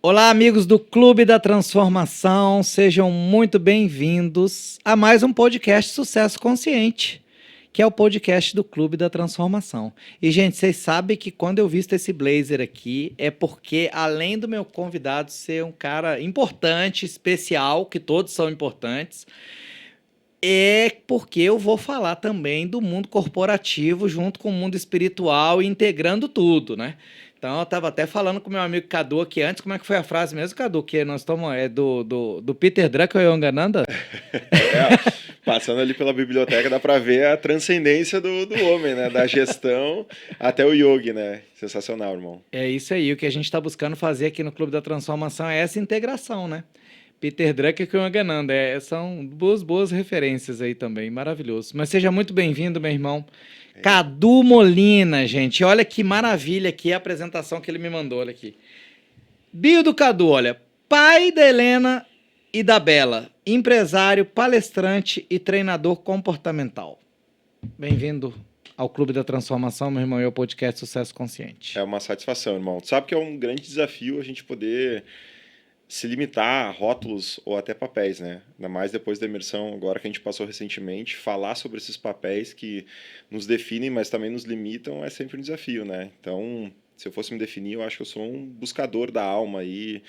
Olá, amigos do Clube da Transformação, sejam muito bem-vindos a mais um podcast Sucesso Consciente, que é o podcast do Clube da Transformação. E, gente, vocês sabem que quando eu visto esse blazer aqui, é porque, além do meu convidado ser um cara importante, especial, que todos são importantes, é porque eu vou falar também do mundo corporativo junto com o mundo espiritual e integrando tudo, né? Então, eu estava até falando com meu amigo Cadu aqui antes, como é que foi a frase mesmo, Cadu? Que nós estamos, do Peter Drucker e Yogananda? É, passando ali pela biblioteca dá para ver a transcendência do homem, né? Da gestão até o yogi, né? Sensacional, irmão. É isso aí, o que a gente está buscando fazer aqui no Clube da Transformação é essa integração, né? Peter Drucker e Yogananda, são boas referências aí também, maravilhoso. Mas seja muito bem-vindo, meu irmão. Cadu Molina, gente, olha que maravilha aqui a apresentação que ele me mandou, olha aqui. Bio do Cadu, olha, pai da Helena e da Bela, empresário, palestrante e treinador comportamental. Bem-vindo ao Clube da Transformação, meu irmão, e ao podcast Sucesso Consciente. É uma satisfação, irmão. Tu sabe que é um grande desafio a gente poder se limitar a rótulos ou até papéis, né? Ainda mais depois da imersão agora que a gente passou recentemente, falar sobre esses papéis que nos definem, mas também nos limitam, é sempre um desafio, né? Então, se eu fosse me definir, eu acho que eu sou um buscador da alma aí,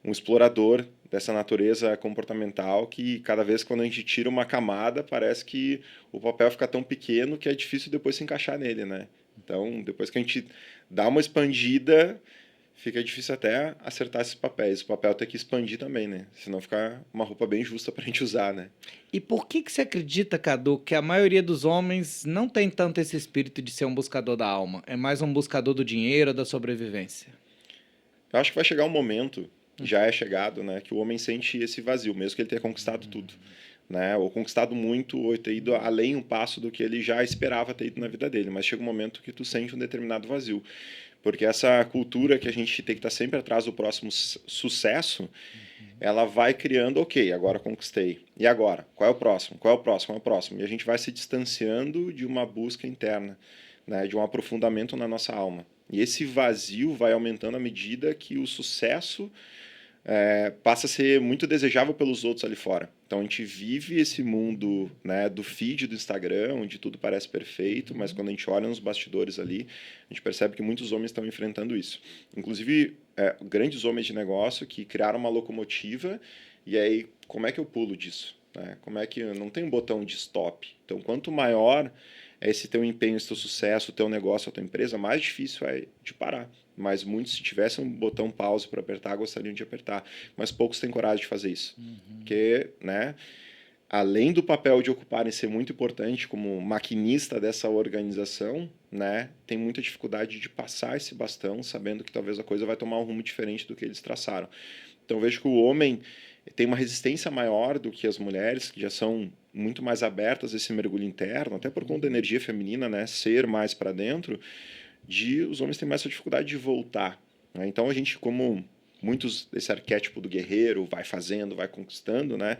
um explorador dessa natureza comportamental que cada vez quando a gente tira uma camada, parece que o papel fica tão pequeno que é difícil depois se encaixar nele, né? Então, depois que a gente dá uma expandida, fica difícil até acertar esses papéis. O papel tem que expandir também, né? Senão fica uma roupa bem justa pra gente usar, né? E por que você acredita, Cadu, que a maioria dos homens não tem tanto esse espírito de ser um buscador da alma? É mais um buscador do dinheiro, da sobrevivência? Eu acho que vai chegar um momento, já é chegado, né? Que o homem sente esse vazio, mesmo que ele tenha conquistado tudo. Né? Ou conquistado muito, ou ter ido além um passo do que ele já esperava ter ido na vida dele. Mas chega um momento que tu sente um determinado vazio. Porque essa cultura que a gente tem que estar sempre atrás do próximo sucesso, ela vai criando, ok, agora conquistei. E agora? Qual é o próximo? Qual é o próximo? Qual é o próximo? E a gente vai se distanciando de uma busca interna, né? De um aprofundamento na nossa alma. E esse vazio vai aumentando à medida que o sucesso passa a ser muito desejável pelos outros ali fora. Então a gente vive esse mundo, né, do feed do Instagram, onde tudo parece perfeito, mas quando a gente olha nos bastidores ali, a gente percebe que muitos homens estão enfrentando isso. Inclusive, grandes homens de negócio que criaram uma locomotiva, e aí, como é que eu pulo disso? Né? Como é que não tem um botão de stop? Então, quanto maior é esse teu empenho, esse teu sucesso, o teu negócio, a tua empresa, mais difícil é de parar. Mas muitos, se tivessem um botão pause para apertar, gostariam de apertar. Mas poucos têm coragem de fazer isso. Porque, né, além do papel de ocuparem ser muito importante como maquinista dessa organização, né, tem muita dificuldade de passar esse bastão, sabendo que talvez a coisa vai tomar um rumo diferente do que eles traçaram. Então, eu vejo que o homem tem uma resistência maior do que as mulheres, que já são muito mais abertas a esse mergulho interno, até por conta da energia feminina, né, ser mais para dentro, os homens têm mais essa dificuldade de voltar. Né? Então a gente, como muitos desse arquétipo do guerreiro, vai fazendo, vai conquistando, né?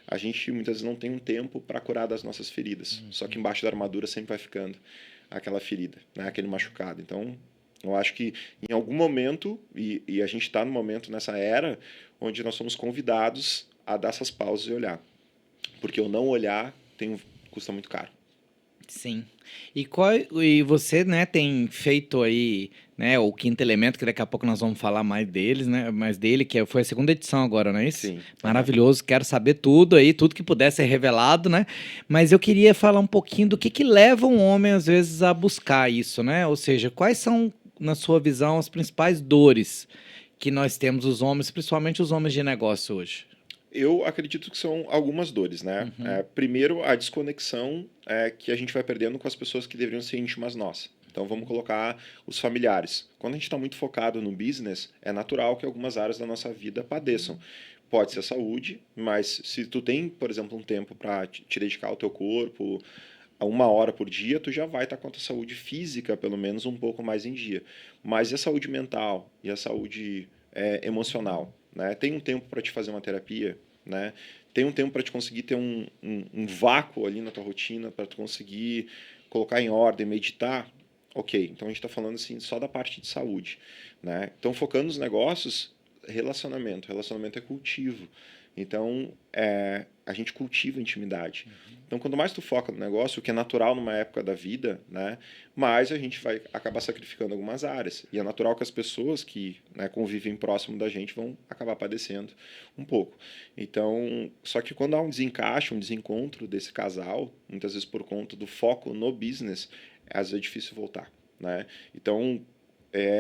A gente muitas vezes não tem um tempo para curar das nossas feridas. Só que embaixo da armadura sempre vai ficando aquela ferida, né? Aquele machucado. Então eu acho que em algum momento, e a gente está no momento nessa era, onde nós somos convidados a dar essas pausas e olhar. Porque o não olhar custa muito caro. Sim. E você, né, tem feito aí, né, o Quinto Elemento, que daqui a pouco nós vamos falar mais deles, né, mais dele, que foi a segunda edição agora, não é isso? Sim. Maravilhoso, quero saber tudo aí, tudo que puder ser revelado, né? Mas eu queria falar um pouquinho do que leva um homem, às vezes, a buscar isso, né? Ou seja, quais são, na sua visão, as principais dores que nós temos, os homens, principalmente os homens de negócio hoje? Eu acredito que são algumas dores, né? Primeiro, a desconexão que a gente vai perdendo com as pessoas que deveriam ser íntimas nossas. Então, vamos colocar os familiares. Quando a gente está muito focado no business, é natural que algumas áreas da nossa vida padeçam. Pode ser a saúde, mas se tu tem, por exemplo, um tempo para te dedicar ao teu corpo, a 1 hora por dia, tu já vai estar com a tua saúde física, pelo menos, um pouco mais em dia. Mas e a saúde mental? E a saúde emocional? Né? Tem um tempo para te fazer uma terapia, né? Tem um tempo para te conseguir ter um vácuo ali na tua rotina, para tu conseguir colocar em ordem, meditar. Ok, então a gente está falando assim só da parte de saúde. Né? Então, focando nos negócios, relacionamento. Relacionamento é cultivo. Então, a gente cultiva a intimidade. Então, quanto mais tu foca no negócio, o que é natural numa época da vida, né, mais a gente vai acabar sacrificando algumas áreas. E é natural que as pessoas que, né, convivem próximo da gente vão acabar padecendo um pouco. Então, só que quando há um desencaixe, um desencontro desse casal, muitas vezes por conta do foco no business, às vezes é difícil voltar, né? Então,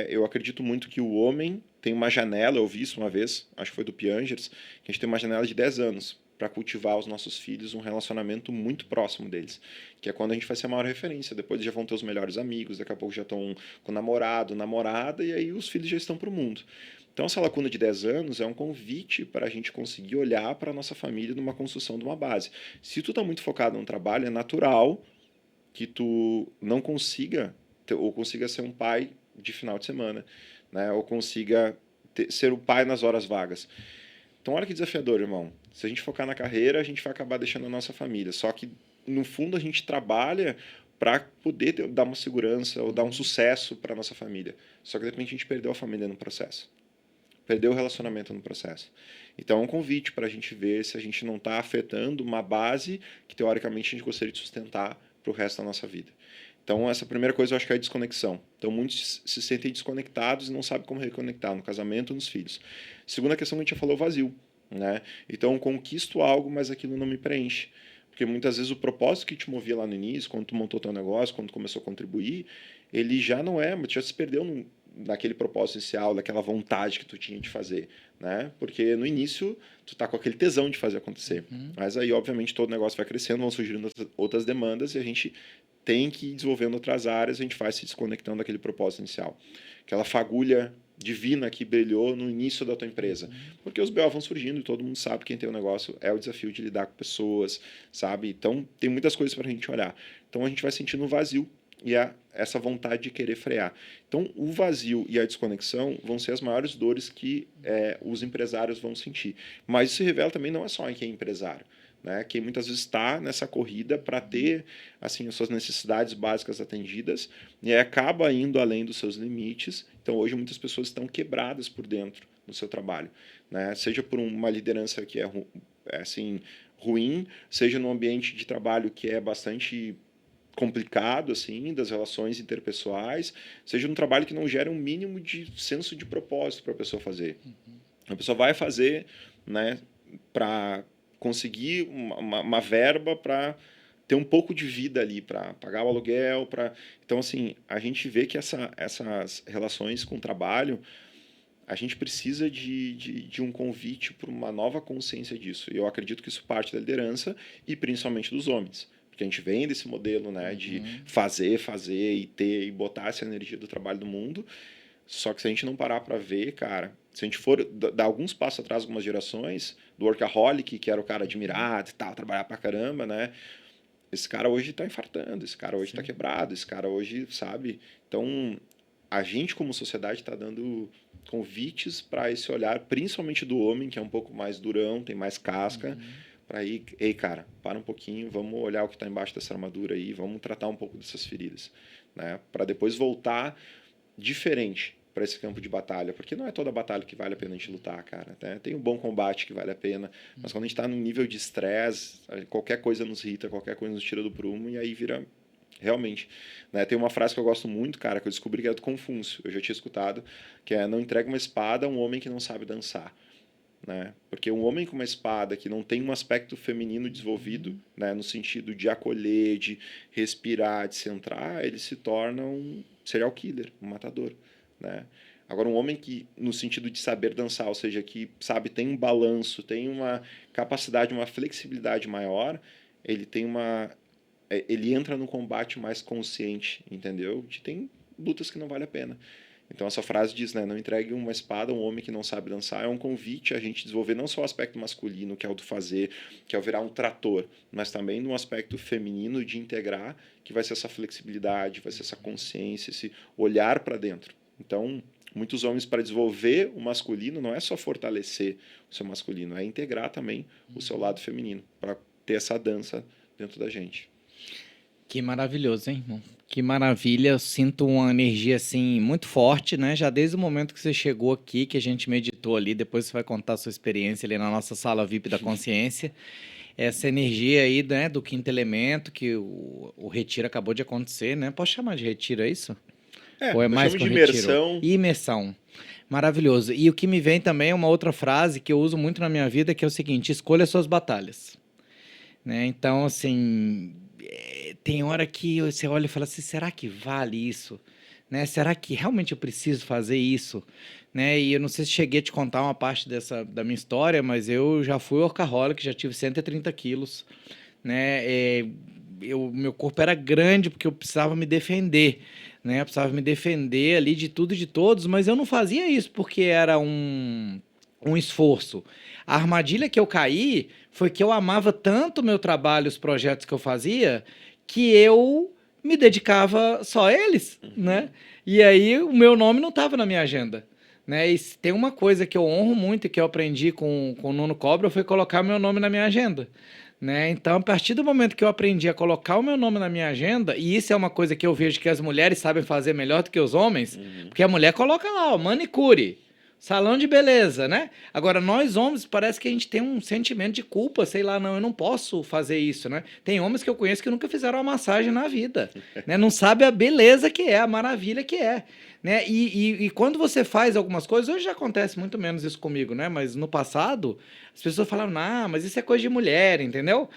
eu acredito muito que o homem tem uma janela, eu vi isso uma vez, acho que foi do Piangers, que a gente tem uma janela de 10 anos para cultivar os nossos filhos um relacionamento muito próximo deles, que é quando a gente vai ser a maior referência. Depois já vão ter os melhores amigos, daqui a pouco já estão com namorado, namorada, e aí os filhos já estão para o mundo. Então, essa lacuna de 10 anos é um convite para a gente conseguir olhar para a nossa família numa construção de uma base. Se tu está muito focado no trabalho, é natural que tu não consiga, ou consiga ser um pai de final de semana, né? Ou consiga ser o pai nas horas vagas. Então, olha que desafiador, irmão. Se a gente focar na carreira, a gente vai acabar deixando a nossa família. Só que, no fundo, a gente trabalha para poder dar uma segurança ou dar um sucesso para nossa família. Só que, de repente, a gente perdeu a família no processo. Perdeu o relacionamento no processo. Então, é um convite para a gente ver se a gente não está afetando uma base que, teoricamente, a gente gostaria de sustentar para o resto da nossa vida. Então, essa primeira coisa eu acho que é a desconexão. Então, muitos se sentem desconectados e não sabem como reconectar no casamento ou nos filhos. Segunda questão que a gente já falou, vazio, né? Então, conquisto algo, mas aquilo não me preenche. Porque muitas vezes o propósito que te movia lá no início, quando tu montou teu negócio, quando tu começou a contribuir, ele já não é, já se perdeu naquele propósito inicial, daquela vontade que tu tinha de fazer, né? Porque no início tu tá com aquele tesão de fazer acontecer. Mas aí, obviamente, todo negócio vai crescendo, vão surgindo outras demandas e a gente tem que ir desenvolvendo outras áreas, a gente vai se desconectando daquele propósito inicial. Aquela fagulha divina que brilhou no início da tua empresa. Porque os BO vão surgindo e todo mundo sabe que quem tem um negócio é o desafio de lidar com pessoas, sabe? Então, tem muitas coisas para a gente olhar. Então, a gente vai sentindo um vazio e essa vontade de querer frear. Então, o vazio e a desconexão vão ser as maiores dores que os empresários vão sentir. Mas isso se revela também não é só em quem é empresário. Né, que muitas vezes está nessa corrida para ter assim as suas necessidades básicas atendidas e acaba indo além dos seus limites. Então hoje muitas pessoas estão quebradas por dentro no seu trabalho, né? Seja por uma liderança que é assim ruim, seja num ambiente de trabalho que é bastante complicado assim das relações interpessoais, seja num trabalho que não gera um mínimo de senso de propósito para a pessoa fazer. A pessoa vai fazer, né, para conseguir uma verba para ter um pouco de vida ali, para pagar o aluguel, para... Então, assim, a gente vê que essas relações com o trabalho, a gente precisa de um convite para uma nova consciência disso. E eu acredito que isso parte da liderança e principalmente dos homens. Porque a gente vem desse modelo, né, de fazer e ter e botar essa energia do trabalho do mundo. Só que se a gente não parar para ver, cara, se a gente for dar alguns passos atrás, algumas gerações, do workaholic, que era o cara admirado e tal, trabalhar pra caramba, né? Esse cara hoje tá infartando, esse cara hoje tá quebrado, esse cara hoje, sabe? Então, a gente como sociedade está dando convites para esse olhar, principalmente do homem, que é um pouco mais durão, tem mais casca, para ir, ei, cara, para um pouquinho, vamos olhar o que está embaixo dessa armadura aí, vamos tratar um pouco dessas feridas, né? Para depois voltar diferente para esse campo de batalha, porque não é toda batalha que vale a pena a gente lutar, cara, né? Tem um bom combate que vale a pena, mas quando a gente está num nível de estresse, qualquer coisa nos irrita, qualquer coisa nos tira do prumo e aí vira realmente, né? Tem uma frase que eu gosto muito, cara, que eu descobri que é do Confúcio, eu já tinha escutado, que é: não entrega uma espada a um homem que não sabe dançar. Né? Porque um homem com uma espada que não tem um aspecto feminino desenvolvido, né, no sentido de acolher, de respirar, de centrar, ele se torna um serial killer, um matador, né? Agora, um homem que, no sentido de saber dançar, ou seja, que sabe, tem um balanço, tem uma capacidade, uma flexibilidade maior, ele tem ele entra no combate mais consciente, entendeu? De tem lutas que não vale a pena. Então essa frase diz, né, não entregue uma espada a um homem que não sabe dançar, é um convite a gente desenvolver não só o aspecto masculino, que é o do fazer, que é o virar um trator, mas também no aspecto feminino de integrar, que vai ser essa flexibilidade, vai ser essa consciência, esse olhar para dentro. Então, muitos homens, para desenvolver o masculino, não é só fortalecer o seu masculino, é integrar também o seu lado feminino, para ter essa dança dentro da gente. Que maravilhoso, hein, irmão? Que maravilha. Eu sinto uma energia assim muito forte, né? Já desde o momento que você chegou aqui, que a gente meditou ali, depois você vai contar a sua experiência ali na nossa sala VIP da consciência. Essa energia aí, né, do quinto elemento, que o retiro acabou de acontecer, né? Posso chamar de retiro, é isso? Ou é Nós mais chamamos que de um retiro? imersão. Imersão. Maravilhoso. E o que me vem também é uma outra frase que eu uso muito na minha vida, que é o seguinte: escolha suas batalhas. Né? Então, assim, tem hora que você olha e fala assim, será que vale isso? Né? Será que realmente eu preciso fazer isso? Né? E eu não sei se cheguei a te contar uma parte da minha história, mas eu já fui workaholic, já tive 130 quilos, né? Meu corpo era grande porque eu precisava me defender, né? Eu precisava me defender ali de tudo e de todos, mas eu não fazia isso porque era um esforço. A armadilha que eu caí foi que eu amava tanto o meu trabalho, os projetos que eu fazia, que eu me dedicava só a eles, né? Uhum. E aí o meu nome não estava na minha agenda. Né? E se tem uma coisa que eu honro muito e que eu aprendi com o Nuno Cobra foi colocar meu nome na minha agenda. Né? Então, a partir do momento que eu aprendi a colocar o meu nome na minha agenda, e isso é uma coisa que eu vejo que as mulheres sabem fazer melhor do que os homens, Uhum. porque a mulher coloca lá, ó, manicure, salão de beleza, né? Agora, nós homens, parece que a gente tem um sentimento de culpa, sei lá, não, eu não posso fazer isso, né? Tem homens que eu conheço que nunca fizeram uma massagem na vida, né? Não sabe a beleza que é, a maravilha que é. Né? E quando você faz algumas coisas, hoje já acontece muito menos isso comigo, né? Mas no passado, as pessoas falavam, ah, mas isso é coisa de mulher, entendeu?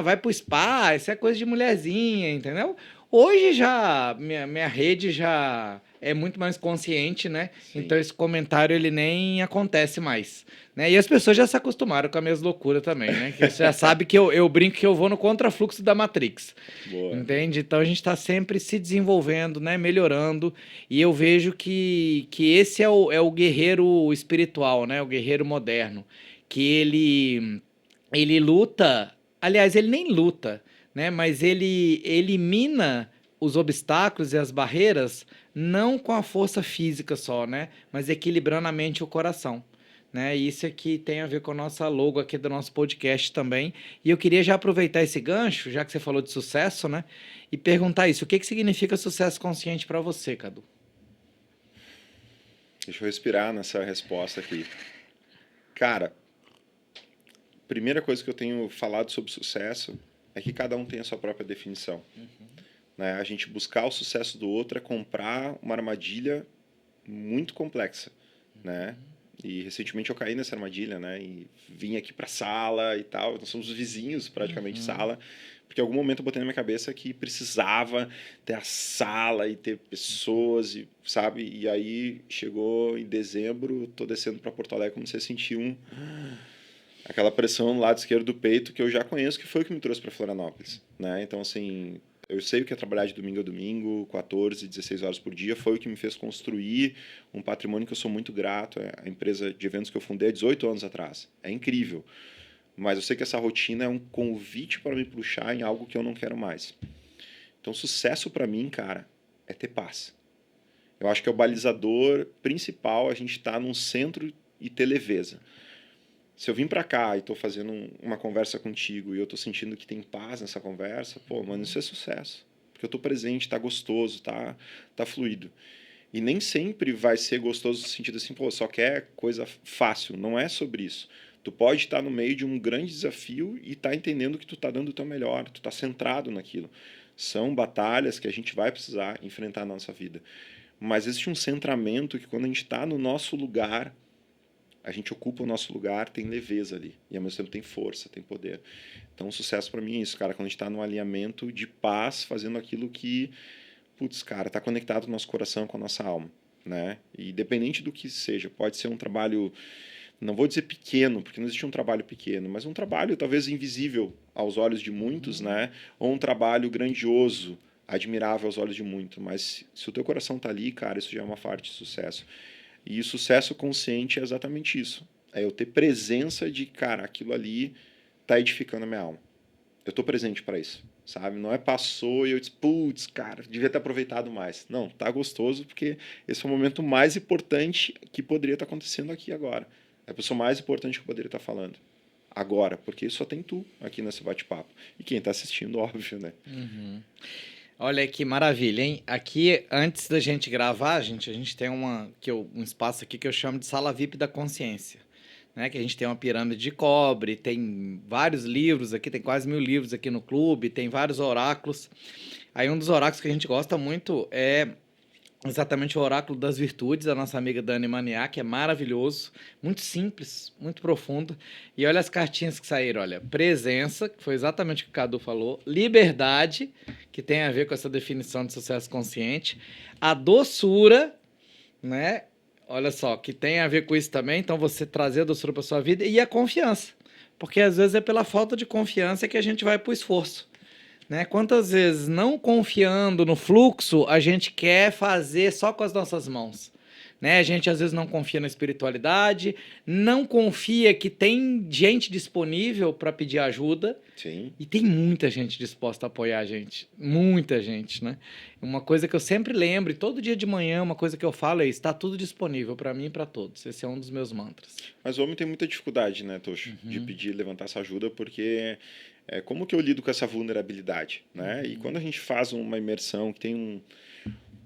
Vai pro spa, isso é coisa de mulherzinha, entendeu? Hoje já, minha rede já é muito mais consciente, né? Sim. Então esse comentário ele nem acontece mais. Né? E as pessoas já se acostumaram com as minhas loucuras também, né? Que você já sabe que eu brinco que eu vou no contrafluxo da Matrix. Boa. Entende? Então a gente está sempre se desenvolvendo, né? Melhorando. E eu vejo que esse é o guerreiro espiritual, né? O guerreiro moderno. Que ele luta. Aliás, ele nem luta, né? Mas ele elimina os obstáculos e as barreiras não com a força física só, né? Mas equilibrando a mente e o coração. Né? E isso aqui tem a ver com a nossa logo aqui do nosso podcast também. E eu queria já aproveitar esse gancho, já que você falou de sucesso, né? E perguntar isso: o que significa sucesso consciente para você, Cadu? Deixa eu respirar nessa resposta aqui. Cara, primeira coisa que eu tenho falado sobre sucesso é que cada um tem a sua própria definição. Né? A gente buscar o sucesso do outro é comprar uma armadilha muito complexa, né? E recentemente eu caí nessa armadilha, né? E vim aqui pra sala e tal. Nós somos vizinhos praticamente de sala. Porque em algum momento eu botei na minha cabeça que precisava ter a sala e ter pessoas, e, sabe? E aí chegou em dezembro, tô descendo para Porto Alegre, comecei a sentir aquela pressão no lado esquerdo do peito que eu já conheço, que foi o que me trouxe para Florianópolis, né? Então, assim, eu sei o que é trabalhar de domingo a domingo, 14, 16 horas por dia, foi o que me fez construir um patrimônio que eu sou muito grato. É a empresa de eventos que eu fundei há 18 anos atrás. É incrível. Mas eu sei que essa rotina é um convite para me puxar em algo que eu não quero mais. Então, sucesso para mim, cara, é ter paz. Eu acho que é o balizador principal a gente estar num centro e ter leveza. Se eu vim para cá e estou fazendo uma conversa contigo e eu estou sentindo que tem paz nessa conversa, pô, mano, isso é sucesso. Porque eu estou presente, tá gostoso, tá fluido. E nem sempre vai ser gostoso no sentido assim, pô, só quer coisa fácil. Não é sobre isso. Tu pode estar no meio de um grande desafio e tá entendendo que tu tá dando o teu melhor, tu tá centrado naquilo. São batalhas que a gente vai precisar enfrentar na nossa vida. Mas existe um centramento que quando a gente está no nosso lugar, a gente ocupa o nosso lugar, tem leveza ali. E ao mesmo tempo tem força, tem poder. Então, o sucesso para mim é isso, cara. Quando a gente está num alinhamento de paz, fazendo aquilo que, putz, cara, está conectado no nosso coração com a nossa alma. Né? E independente do que seja, pode ser um trabalho, não vou dizer pequeno, porque não existe um trabalho pequeno, mas um trabalho talvez invisível aos olhos de muitos, né? Ou um trabalho grandioso, admirável aos olhos de muitos. Mas se o teu coração está ali, cara, isso já é uma parte de sucesso. E o sucesso consciente é exatamente isso. É eu ter presença de, cara, aquilo ali tá edificando a minha alma. Eu tô presente para isso, sabe? Não é passou e eu disse, putz, cara, devia ter aproveitado mais. Não, tá gostoso porque esse é o momento mais importante que poderia estar acontecendo aqui agora. É a pessoa mais importante que eu poderia estar falando. agora, porque só tem tu aqui nesse bate-papo. E quem está assistindo, óbvio, né? Olha que maravilha, hein? Aqui, antes da gente gravar, gente, a gente tem um espaço aqui que eu chamo de sala VIP da consciência, né? Que a gente tem uma pirâmide de cobre, tem vários livros aqui, tem quase 1000 livros aqui no clube, tem vários oráculos. Aí um dos oráculos que a gente gosta muito é exatamente o oráculo das virtudes, da nossa amiga Dani Maniá, que é maravilhoso, muito simples, muito profundo. E olha as cartinhas que saíram, olha, presença, que foi exatamente o que o Cadu falou, liberdade, que tem a ver com essa definição de sucesso consciente, a doçura, né? Olha só, que tem a ver com isso também, então você trazer a doçura para sua vida, e a confiança, porque às vezes é pela falta de confiança que a gente vai para o esforço. Né? Quantas vezes, não confiando no fluxo, a gente quer fazer só com as nossas mãos? Né? A gente às vezes não confia na espiritualidade, não confia que tem gente disponível para pedir ajuda. Sim. E tem muita gente disposta a apoiar a gente. Muita gente, né? Uma coisa que eu sempre lembro, e todo dia de manhã, uma coisa que eu falo é: está tudo disponível para mim e para todos. Esse é um dos meus mantras. Mas o homem tem muita dificuldade, né, Tocho, de pedir, levantar essa ajuda, porque como que eu lido com essa vulnerabilidade, né? E quando a gente faz uma imersão que tem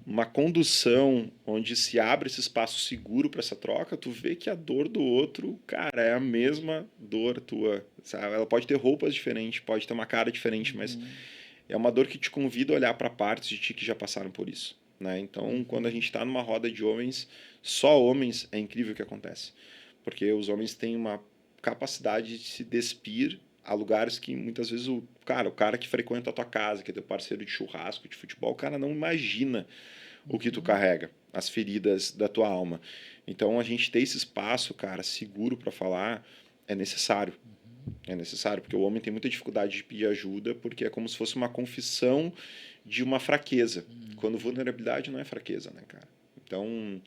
uma condução onde se abre esse espaço seguro para essa troca, tu vê que a dor do outro, cara, é a mesma dor tua, sabe? Ela pode ter roupas diferentes, pode ter uma cara diferente, mas é uma dor que te convida a olhar para partes de ti que já passaram por isso, né? Então, quando a gente está numa roda de homens, só homens, é incrível o que acontece, porque os homens têm uma capacidade de se despir a lugares que muitas vezes o cara que frequenta a tua casa, que é teu parceiro de churrasco, de futebol, o cara não imagina o que tu carrega, as feridas da tua alma. Então a gente ter esse espaço, cara, seguro para falar é necessário. É necessário, porque o homem tem muita dificuldade de pedir ajuda, porque é como se fosse uma confissão de uma fraqueza. Quando vulnerabilidade não é fraqueza, né, cara? Então,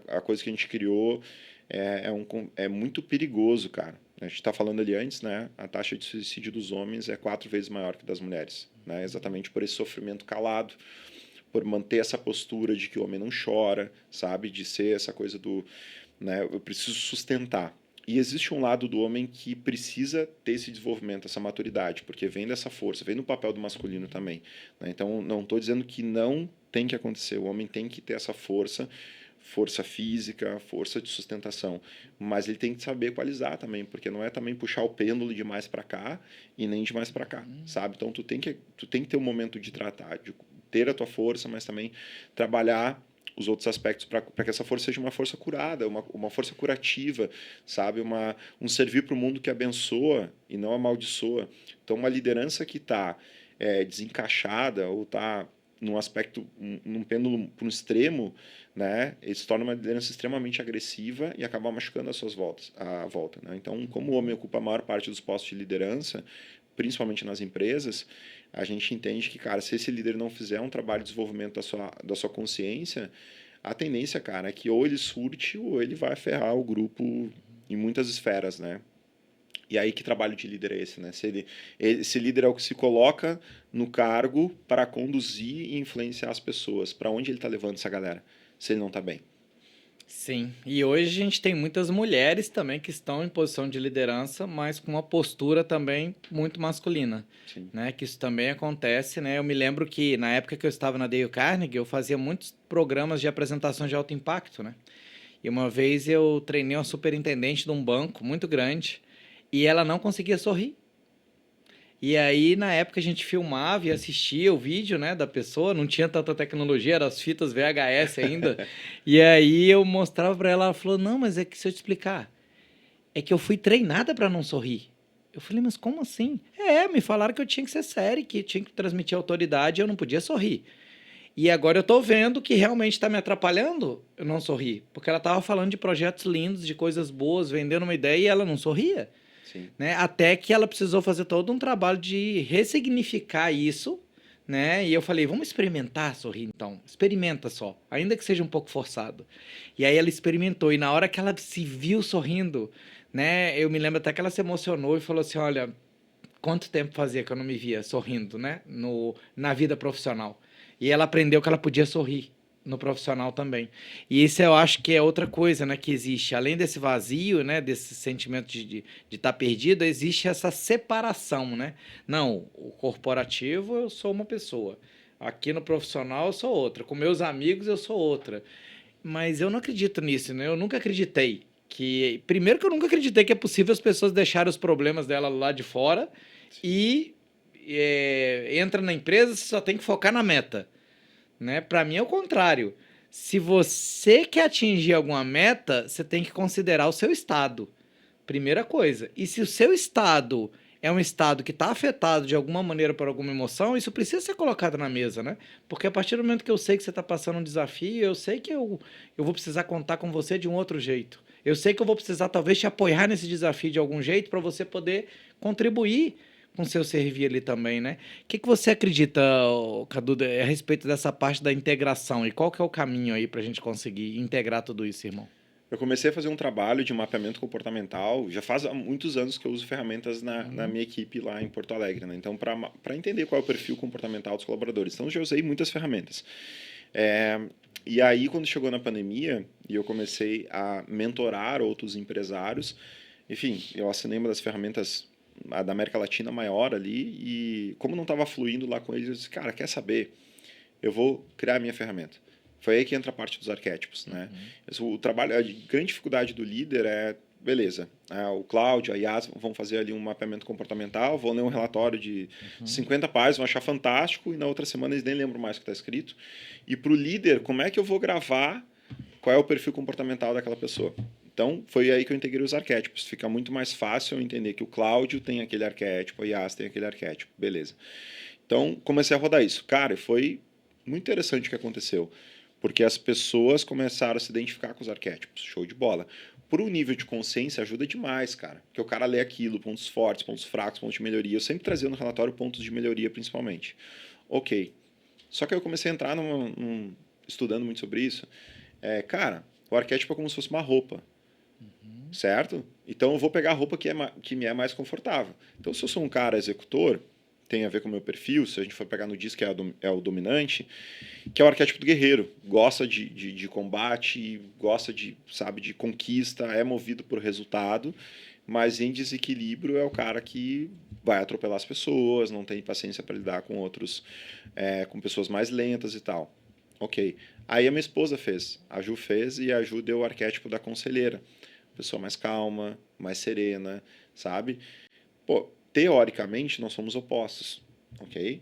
a coisa que a gente criou é muito perigoso, cara. A gente está falando ali antes, né? A taxa de suicídio dos homens é 4 vezes maior que das mulheres, né? Exatamente por esse sofrimento calado, por manter essa postura de que o homem não chora, sabe? De ser essa coisa do, né? Eu preciso sustentar. E existe um lado do homem que precisa ter esse desenvolvimento, essa maturidade, porque vem dessa força, vem no papel do masculino também, né? Então, não estou dizendo que não tem que acontecer. O homem tem que ter essa força física, força de sustentação, mas ele tem que saber equalizar também, porque não é também puxar o pêndulo de mais para cá e nem de mais para cá, sabe? Então tu tem que ter um momento de tratar, de ter a tua força, mas também trabalhar os outros aspectos para que essa força seja uma força curada, uma força curativa, sabe? Um servir para o mundo que abençoa e não amaldiçoa. Então uma liderança que está desencaixada ou está num aspecto, num pêndulo para um extremo, né, ele se torna uma liderança extremamente agressiva e acaba machucando as suas volta, né? Então, como o homem ocupa a maior parte dos postos de liderança, principalmente nas empresas, a gente entende que, cara, se esse líder não fizer um trabalho de desenvolvimento da sua consciência, a tendência, cara, é que ou ele surte ou ele vai ferrar o grupo em muitas esferas, né? E aí, que trabalho de líder é esse, né? Esse líder é o que se coloca no cargo para conduzir e influenciar as pessoas. Para onde ele está levando essa galera, se ele não está bem? Sim, e hoje a gente tem muitas mulheres também que estão em posição de liderança, mas com uma postura também muito masculina, Sim. né? Que isso também acontece, né? Eu me lembro que na época que eu estava na Dale Carnegie, eu fazia muitos programas de apresentação de alto impacto, né? E uma vez eu treinei uma superintendente de um banco muito grande e ela não conseguia sorrir. E aí, na época, a gente filmava e assistia o vídeo, né, da pessoa, não tinha tanta tecnologia, eram as fitas VHS ainda. E aí eu mostrava para ela, ela falou: "Não, mas é que se eu te explicar, é que eu fui treinada para não sorrir". Eu falei: "Mas como assim?". Me falaram que eu tinha que ser séria, que tinha que transmitir autoridade, e eu não podia sorrir. E agora eu tô vendo que realmente está me atrapalhando eu não sorrir, porque ela tava falando de projetos lindos, de coisas boas, vendendo uma ideia e ela não sorria. Sim. Né? Até que ela precisou fazer todo um trabalho de ressignificar isso, né? E eu falei: "Vamos experimentar sorrir então, experimenta só, ainda que seja um pouco forçado". E aí ela experimentou, e na hora que ela se viu sorrindo, né? Eu me lembro até que ela se emocionou e falou assim: "Olha, quanto tempo fazia que eu não me via sorrindo, né? Na vida profissional". E ela aprendeu que ela podia sorrir. No profissional também. E isso eu acho que é outra coisa, né, que existe. Além desse vazio, né, desse sentimento de estar perdido, existe essa separação, né? Não, o corporativo eu sou uma pessoa. Aqui no profissional eu sou outra. Com meus amigos eu sou outra. Mas eu não acredito nisso, né? Eu nunca acreditei que... Primeiro que eu nunca acreditei que é possível as pessoas deixarem os problemas dela lá de fora e entra na empresa, você só tem que focar na meta, né? Para mim é o contrário. Se você quer atingir alguma meta, você tem que considerar o seu estado. Primeira coisa. E se o seu estado é um estado que está afetado de alguma maneira por alguma emoção, isso precisa ser colocado na mesa, né? Porque a partir do momento que eu sei que você está passando um desafio, eu sei que eu vou precisar contar com você de um outro jeito. Eu sei que eu vou precisar talvez te apoiar nesse desafio de algum jeito para você poder contribuir com seu servir ali também, né? O que você acredita, Cadu, a respeito dessa parte da integração e qual que é o caminho aí para a gente conseguir integrar tudo isso, irmão? Eu comecei a fazer um trabalho de mapeamento comportamental, já faz muitos anos que eu uso ferramentas na minha equipe lá em Porto Alegre, né? Então, para entender qual é o perfil comportamental dos colaboradores. Então, eu já usei muitas ferramentas. E aí, quando chegou na pandemia, e eu comecei a mentorar outros empresários, enfim, eu assinei uma das ferramentas da América Latina maior ali, e como não estava fluindo lá com eles, eu disse, cara, quer saber? Eu vou criar a minha ferramenta. Foi aí que entra a parte dos arquétipos, né? O trabalho, a grande dificuldade do líder é, beleza, o Cláudio, a Yas vão fazer ali um mapeamento comportamental, vão ler um relatório de 50 páginas, vão achar fantástico, e na outra semana eles nem lembram mais o que está escrito. E para o líder, como é que eu vou gravar qual é o perfil comportamental daquela pessoa? Então, foi aí que eu integrei os arquétipos. Fica muito mais fácil eu entender que o Cláudio tem aquele arquétipo, a Yas tem aquele arquétipo. Beleza. Então, comecei a rodar isso. Cara, foi muito interessante o que aconteceu, porque as pessoas começaram a se identificar com os arquétipos. Show de bola. Por um nível de consciência, ajuda demais, cara. Porque o cara lê aquilo, pontos fortes, pontos fracos, pontos de melhoria. Eu sempre trazia no relatório pontos de melhoria, principalmente. Ok. Só que aí eu comecei a entrar estudando muito sobre isso. Cara, o arquétipo é como se fosse uma roupa. Certo? Então eu vou pegar a roupa que me é mais confortável. Então, se eu sou um cara executor, tem a ver com o meu perfil, se a gente for pegar no DISC, que é o dominante, que é o arquétipo do guerreiro. Gosta de combate, gosta de conquista, é movido por resultado, mas em desequilíbrio é o cara que vai atropelar as pessoas, não tem paciência para lidar com outros, com pessoas mais lentas e tal. Ok. Aí a minha esposa fez, a Ju fez, e a Ju deu o arquétipo da conselheira. Pessoa mais calma, mais serena, sabe? Pô, teoricamente nós somos opostos, ok?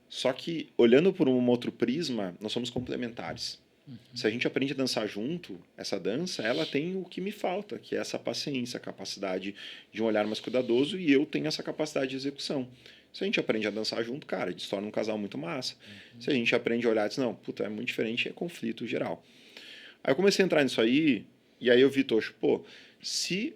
Só que, olhando por um outro prisma, nós somos complementares. Se a gente aprende a dançar junto, essa dança, ela tem o que me falta, que é essa paciência, a capacidade de um olhar mais cuidadoso, e eu tenho essa capacidade de execução. Se a gente aprende a dançar junto, cara, a gente se torna um casal muito massa. Se a gente aprende a olhar e diz, não, puta, é muito diferente, é conflito geral. Aí eu comecei a entrar nisso aí, e aí eu vi, Tocho, pô, se...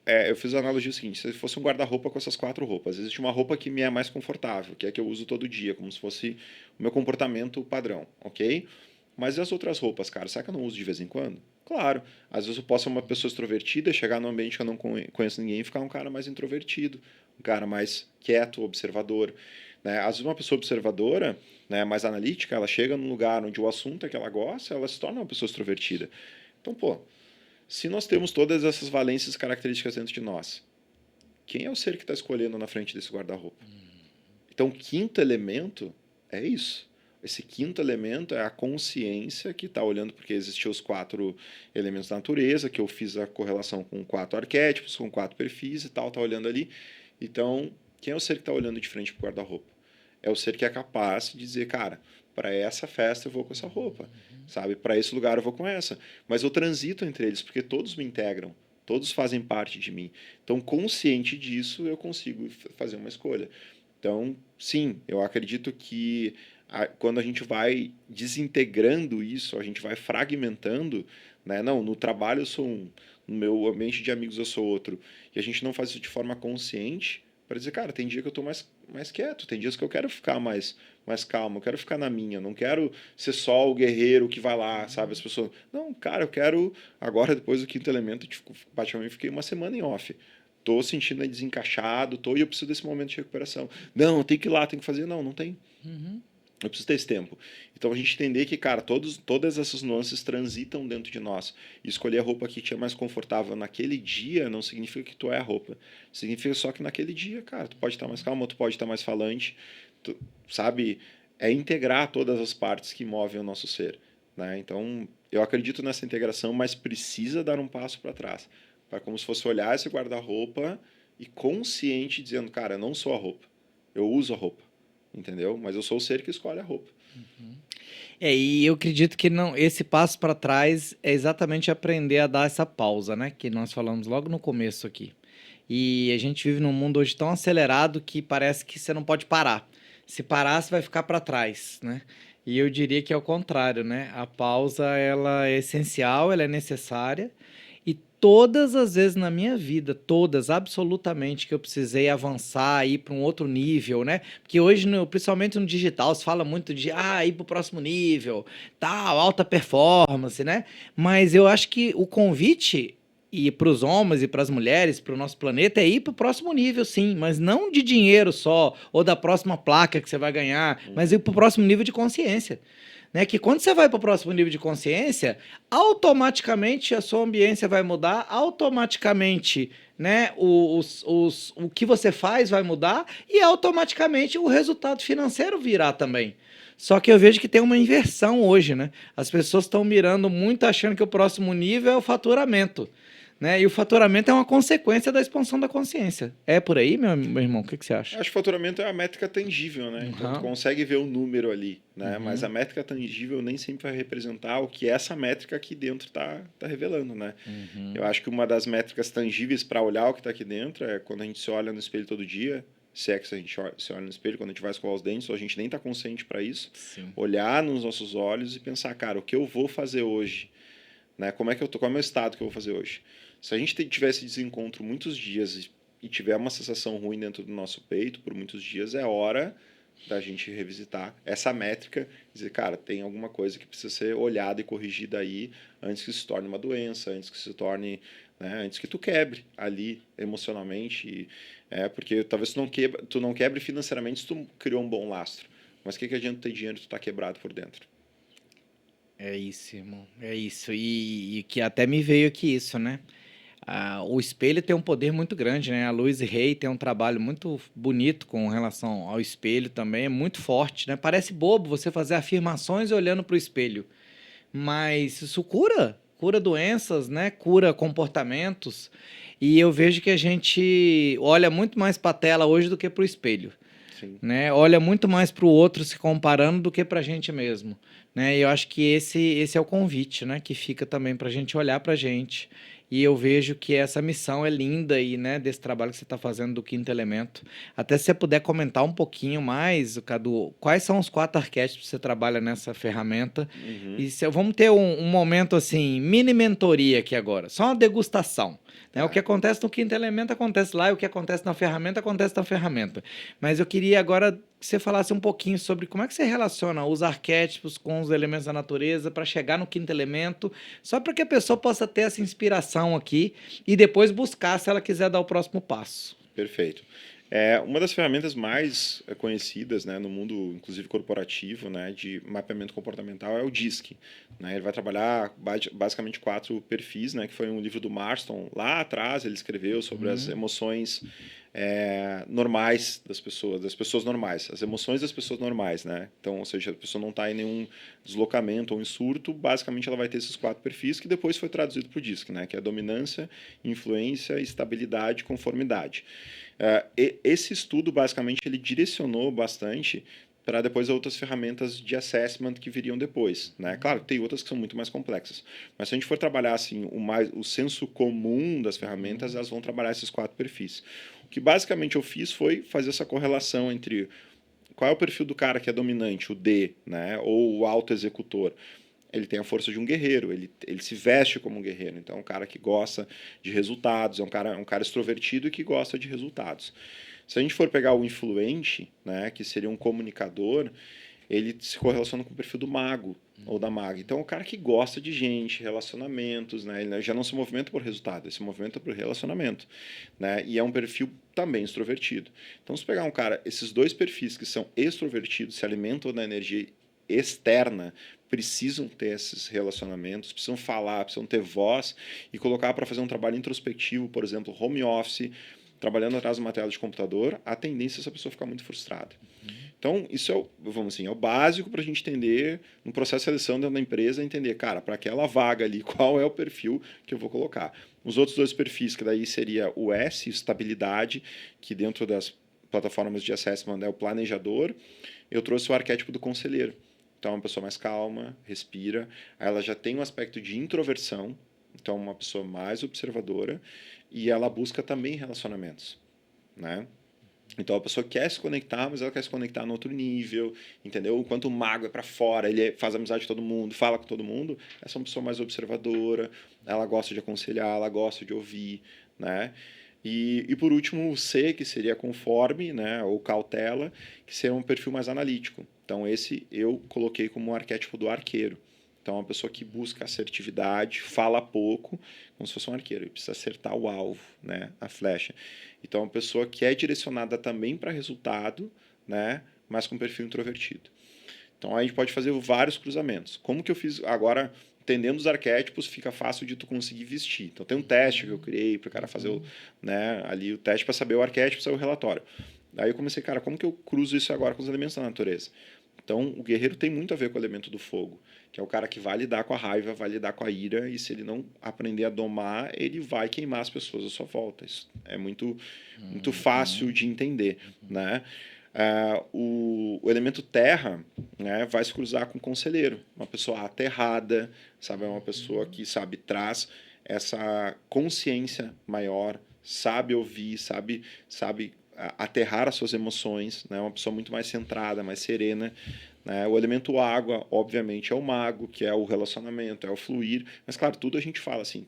eu fiz a analogia seguinte, se fosse um guarda-roupa com essas 4 roupas, existe uma roupa que me é mais confortável, que é a que eu uso todo dia, como se fosse o meu comportamento padrão, ok? Mas e as outras roupas, cara? Será que eu não uso de vez em quando? Claro. Às vezes eu posso ser uma pessoa extrovertida, chegar num ambiente que eu não conheço ninguém e ficar um cara mais introvertido, um cara mais quieto, observador. Né? Às vezes uma pessoa observadora, né, mais analítica, ela chega num lugar onde o assunto é que ela gosta, ela se torna uma pessoa extrovertida. Então, pô, se nós temos todas essas valências e características dentro de nós, quem é o ser que está escolhendo na frente desse guarda-roupa? Então, o quinto elemento é isso. Esse quinto elemento é a consciência que está olhando, porque existiam os 4 elementos da natureza, que eu fiz a correlação com 4 arquétipos, com 4 perfis e tal, está olhando ali. Então, quem é o ser que está olhando de frente para o guarda-roupa? É o ser que é capaz de dizer, cara, para essa festa eu vou com essa roupa, sabe? Para esse lugar eu vou com essa. Mas eu transito entre eles, porque todos me integram, todos fazem parte de mim. Então, consciente disso, eu consigo fazer uma escolha. Então, sim, eu acredito que quando a gente vai desintegrando isso, a gente vai fragmentando, né? Não, no trabalho eu sou um, no meu ambiente de amigos eu sou outro, e a gente não faz isso de forma consciente, para dizer, cara, tem dia que eu estou mais quieto, tem dias que eu quero ficar mais calmo, eu quero ficar na minha, não quero ser só o guerreiro que vai lá, sabe? As pessoas, não, cara, eu quero, agora depois do quinto elemento, praticamente fiquei uma semana em off. Tô sentindo desencaixado, e eu preciso desse momento de recuperação. Não, tem que ir lá, tem que fazer. Não, não tem. Eu preciso ter esse tempo. Então a gente entender que, cara, todas essas nuances transitam dentro de nós. E escolher a roupa que te é mais confortável naquele dia não significa que tu é a roupa. Significa só que naquele dia, cara, tu pode estar mais calmo, tu pode estar mais falante. Tu, sabe? É integrar todas as partes que movem o nosso ser. Né? Então eu acredito nessa integração, mas precisa dar um passo para trás. Para como se fosse olhar esse guarda-roupa e consciente dizendo, cara, eu não sou a roupa. Eu uso a roupa. Entendeu? Mas eu sou o ser que escolhe a roupa. E eu acredito que não, esse passo para trás é exatamente aprender a dar essa pausa, né? Que nós falamos logo no começo aqui. E a gente vive num mundo hoje tão acelerado que parece que você não pode parar. Se parar, você vai ficar para trás, né? E eu diria que é o contrário, né? A pausa, ela é essencial, ela é necessária. E todas as vezes na minha vida, todas, absolutamente, que eu precisei avançar, ir para um outro nível, né? Porque hoje, principalmente no digital, se fala muito de ir para o próximo nível, tal, alta performance, né? Mas eu acho que o convite e para os homens e para as mulheres, para o nosso planeta, é ir para o próximo nível, sim, mas não de dinheiro só, ou da próxima placa que você vai ganhar, mas ir para o próximo nível de consciência. Né? Que quando você vai para o próximo nível de consciência, automaticamente a sua ambiência vai mudar, automaticamente, né, o que você faz vai mudar e automaticamente o resultado financeiro virá também. Só que eu vejo que tem uma inversão hoje, né? As pessoas estão mirando muito achando que o próximo nível é o faturamento. Né? E o faturamento é uma consequência da expansão da consciência. É por aí, meu irmão? O que você acha? Acho que faturamento é a métrica tangível, né? Então tu Uhum. consegue ver o número ali, né? Mas a Uhum. métrica tangível nem sempre vai representar o que essa métrica aqui dentro tá revelando, né? Eu Uhum. acho que uma das métricas tangíveis para olhar o que está aqui dentro é quando a gente se olha no espelho todo dia, se é que a gente se olha no espelho, quando a gente vai escovar os dentes, ou a gente nem está consciente para isso, Sim. olhar nos nossos olhos e pensar, cara, o que eu vou fazer hoje? Né? Como é que eu tô? Qual é o meu estado que eu vou fazer hoje? Se a gente tiver esse desencontro muitos dias e tiver uma sensação ruim dentro do nosso peito por muitos dias, é hora da gente revisitar essa métrica, dizer, cara, tem alguma coisa que precisa ser olhada e corrigida aí antes que se torne uma doença, antes que se torne, né, antes que tu quebre ali emocionalmente, porque talvez tu não quebre financeiramente se tu criou um bom lastro, mas o que adianta ter dinheiro se tu tá quebrado por dentro? É isso, irmão. É isso. E que até me veio aqui isso, né? O espelho tem um poder muito grande, né? A Louise Hay tem um trabalho muito bonito com relação ao espelho também, é muito forte, né? Parece bobo você fazer afirmações olhando para o espelho, mas isso cura doenças, né? Cura comportamentos. E eu vejo que a gente olha muito mais para a tela hoje do que para o espelho. Sim. Né? Olha muito mais para o outro se comparando do que para a gente mesmo, né? E eu acho que esse é o convite, né? Que fica também para a gente olhar para a gente. E eu vejo que essa missão é linda aí, né? Desse trabalho que você está fazendo do Quinto Elemento. Até se você puder comentar um pouquinho mais, Cadu, quais são os 4 arquétipos que você trabalha nessa ferramenta? Uhum. E vamos ter um momento assim, mini mentoria aqui agora, só uma degustação. Né? O que Tá. acontece no Quinto Elemento acontece lá, e o que acontece na ferramenta acontece na ferramenta. Mas eu queria agora que você falasse um pouquinho sobre como é que você relaciona os arquétipos com os elementos da natureza para chegar no quinto elemento, só para que a pessoa possa ter essa inspiração aqui e depois buscar se ela quiser dar o próximo passo. Perfeito. Uma das ferramentas mais conhecidas, né, no mundo, inclusive corporativo, né, de mapeamento comportamental é o DISC. Né? Ele vai trabalhar basicamente 4 perfis, né, que foi um livro do Marston. Lá atrás ele escreveu sobre as emoções normais das pessoas normais, as emoções das pessoas normais. Né? Então, ou seja, a pessoa não está em nenhum deslocamento ou em surto, basicamente ela vai ter esses 4 perfis que depois foi traduzido para o DISC, né, que é dominância, influência, estabilidade e conformidade. Esse estudo, basicamente, ele direcionou bastante para depois outras ferramentas de assessment que viriam depois. Né? Claro que tem outras que são muito mais complexas, mas se a gente for trabalhar assim, o senso comum das ferramentas, elas vão trabalhar esses 4 perfis. O que basicamente eu fiz foi fazer essa correlação entre qual é o perfil do cara que é dominante, o D, né? Ou o auto-executor. Ele tem a força de um guerreiro, ele se veste como um guerreiro. Então, é um cara que gosta de resultados, é um cara extrovertido e que gosta de resultados. Se a gente for pegar o influente, né, que seria um comunicador, ele se correlaciona com o perfil do mago. ou da maga. Então, o cara que gosta de gente, relacionamentos, né? Ele já não se movimenta por resultado, ele se movimenta por relacionamento, né? E é um perfil também extrovertido. Então, se pegar um cara, esses dois perfis que são extrovertidos, se alimentam da energia externa, precisam ter esses relacionamentos, precisam falar, precisam ter voz e colocar para fazer um trabalho introspectivo, por exemplo, home office, trabalhando atrás de uma tela de computador, a tendência é essa pessoa ficar muito frustrada. Então, isso vamos assim, é o básico para a gente entender, no processo de seleção dentro da empresa, entender, cara, para aquela vaga ali, qual é o perfil que eu vou colocar. Os outros dois perfis, que daí seria o S, estabilidade, que dentro das plataformas de assessment é o planejador, eu trouxe o arquétipo do conselheiro. Então, é uma pessoa mais calma, respira, ela já tem um aspecto de introversão, então uma pessoa mais observadora, e ela busca também relacionamentos, né? Então a pessoa quer se conectar, mas ela quer se conectar no outro nível, entendeu? Enquanto o mago é para fora, ele faz amizade com todo mundo, fala com todo mundo, essa é uma pessoa mais observadora, ela gosta de aconselhar, ela gosta de ouvir, né? E por último, o C, que seria conforme, né, ou cautela, que seria um perfil mais analítico. Então esse eu coloquei como um arquétipo do arqueiro. Então, é uma pessoa que busca assertividade, fala pouco, como se fosse um arqueiro, ele precisa acertar o alvo, né, a flecha. Então, é uma pessoa que é direcionada também para resultado, né, mas com perfil introvertido. Então, a gente pode fazer vários cruzamentos. Como que eu fiz agora, entendendo os arquétipos, fica fácil de tu conseguir vestir. Então, tem um teste que eu criei para o cara fazer né, ali o teste para saber o arquétipo, saber o relatório. Aí eu comecei, cara, como que eu cruzo isso agora com os elementos da natureza? Então, o guerreiro tem muito a ver com o elemento do fogo, que é o cara que vai lidar com a raiva, vai lidar com a ira, e se ele não aprender a domar, ele vai queimar as pessoas à sua volta. Isso é muito fácil de entender, né? O elemento terra, né, vai se cruzar com o conselheiro, uma pessoa aterrada, sabe, é uma pessoa que sabe traz essa consciência maior, sabe ouvir, sabe aterrar as suas emoções, né? Uma pessoa muito mais centrada, mais serena. Né? O elemento água, obviamente, é o mago, que é o relacionamento, é o fluir. Mas, claro, tudo a gente fala assim: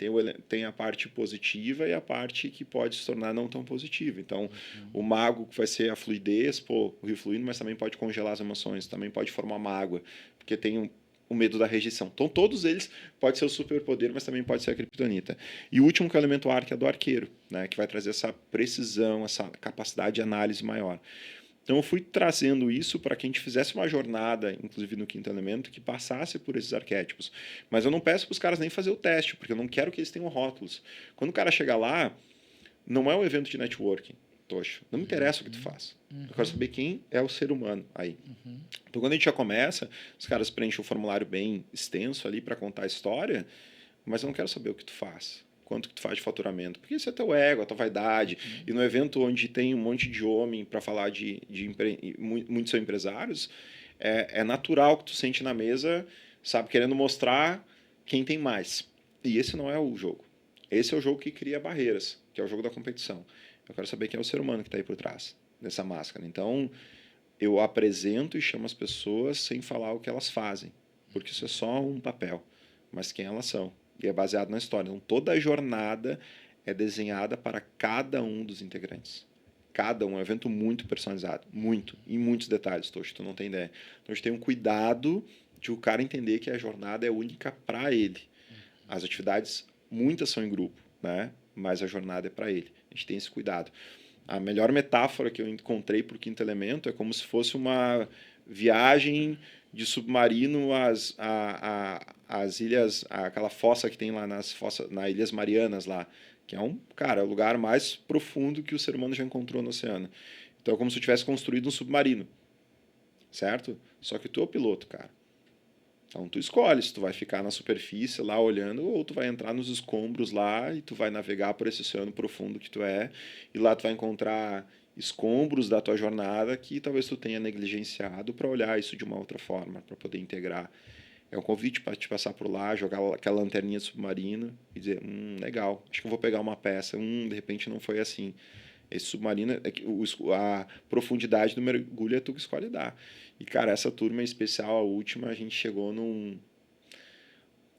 tem a parte positiva e a parte que pode se tornar não tão positiva. Então, o mago que vai ser a fluidez, pô, o rio fluindo, mas também pode congelar as emoções, também pode formar mágoa, porque tem o medo da rejeição. Então, todos eles pode ser o superpoder, mas também pode ser a criptonita. E o último que é o elemento ar, que é do arqueiro, né? Que vai trazer essa precisão, essa capacidade de análise maior. Então eu fui trazendo isso para que a gente fizesse uma jornada, inclusive no quinto elemento, que passasse por esses arquétipos. Mas eu não peço para os caras nem fazer o teste, porque eu não quero que eles tenham rótulos. Quando o cara chegar lá, não é um evento de networking, Tocho. Não me interessa o que tu faz. Eu quero saber quem é o ser humano aí. Então quando a gente já começa, os caras preenchem o formulário bem extenso ali para contar a história, mas eu não quero saber o que tu faz. Quanto que tu faz de faturamento. Porque isso é teu ego, a tua vaidade. E no evento onde tem um monte de homem para falar muitos são empresários, é natural que tu sente na mesa, sabe, querendo mostrar quem tem mais. E esse não é o jogo. Esse é o jogo que cria barreiras, que é o jogo da competição. Eu quero saber quem é o ser humano que está aí por trás dessa máscara. Então, eu apresento e chamo as pessoas sem falar o que elas fazem. Porque isso é só um papel. Mas quem elas são. E é baseado na história. Então, toda a jornada é desenhada para cada um dos integrantes. Cada um. É um evento muito personalizado. Muito. Em muitos detalhes, Tocho. Tu não tem ideia. Então, a gente tem um cuidado de o cara entender que a jornada é única para ele. As atividades, muitas são em grupo, né? Mas a jornada é para ele. A gente tem esse cuidado. A melhor metáfora que eu encontrei para o quinto elemento é como se fosse uma viagem de submarino às ilhas, aquela fossa que tem lá nas Ilhas Marianas lá, que é o lugar mais profundo que o ser humano já encontrou no oceano. Então é como se eu tivesse construído um submarino, certo? Só que tu é o piloto, cara. Então tu escolhe se tu vai ficar na superfície lá olhando ou tu vai entrar nos escombros lá e tu vai navegar por esse oceano profundo que tu é, e lá tu vai encontrar escombros da tua jornada que talvez tu tenha negligenciado para olhar isso de uma outra forma, para poder integrar. É um convite para te passar por lá, jogar aquela lanterninha de submarino e dizer, legal, acho que eu vou pegar uma peça, de repente não foi assim. Esse submarino, a profundidade do mergulho é tu que escolhe dar. E, cara, essa turma em especial, a última, a gente chegou num...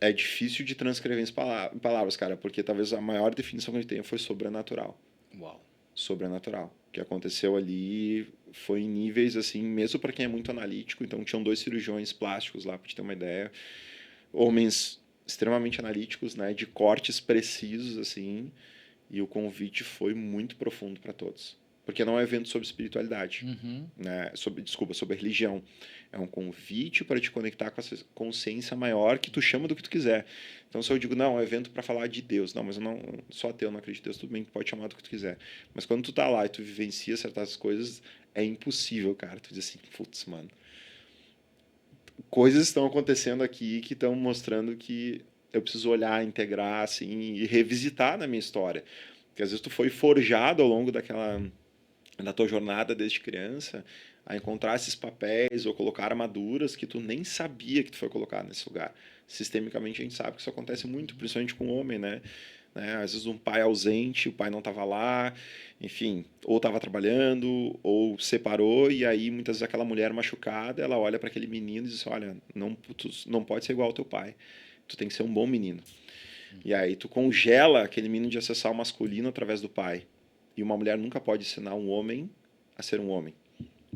É difícil de transcrever em palavras, cara, porque talvez a maior definição que a gente tenha foi sobrenatural. Uau. Sobrenatural. que aconteceu ali foi em níveis, assim, mesmo para quem é muito analítico. Então, tinham 2 cirurgiões plásticos lá, para te ter uma ideia. Homens extremamente analíticos, né, de cortes precisos, assim, e o convite foi muito profundo para todos. Porque não é um evento sobre espiritualidade, né? Sobre religião. É um convite para te conectar com essa consciência maior que tu chama do que tu quiser. Então, se eu digo, não, é um evento para falar de Deus. Não, mas eu não sou ateu, não acredito em Deus, tudo bem, tu pode chamar do que tu quiser. Mas quando tu tá lá e tu vivencia certas coisas, é impossível, cara. Tu diz assim, putz, mano. Coisas estão acontecendo aqui que estão mostrando que eu preciso olhar, integrar, assim, e revisitar na minha história. Porque às vezes tu foi forjado ao longo da tua jornada desde criança a encontrar esses papéis ou colocar armaduras que tu nem sabia que tu foi colocado nesse lugar. Sistemicamente a gente sabe que isso acontece muito, principalmente com o homem, né? Às vezes um pai ausente, o pai não estava lá, enfim, ou estava trabalhando, ou separou, e aí muitas vezes aquela mulher machucada, ela olha para aquele menino e diz, olha, tu não pode ser igual ao teu pai, tu tem que ser um bom menino. E aí tu congela aquele menino de acessar o masculino através do pai. E uma mulher nunca pode ensinar um homem a ser um homem.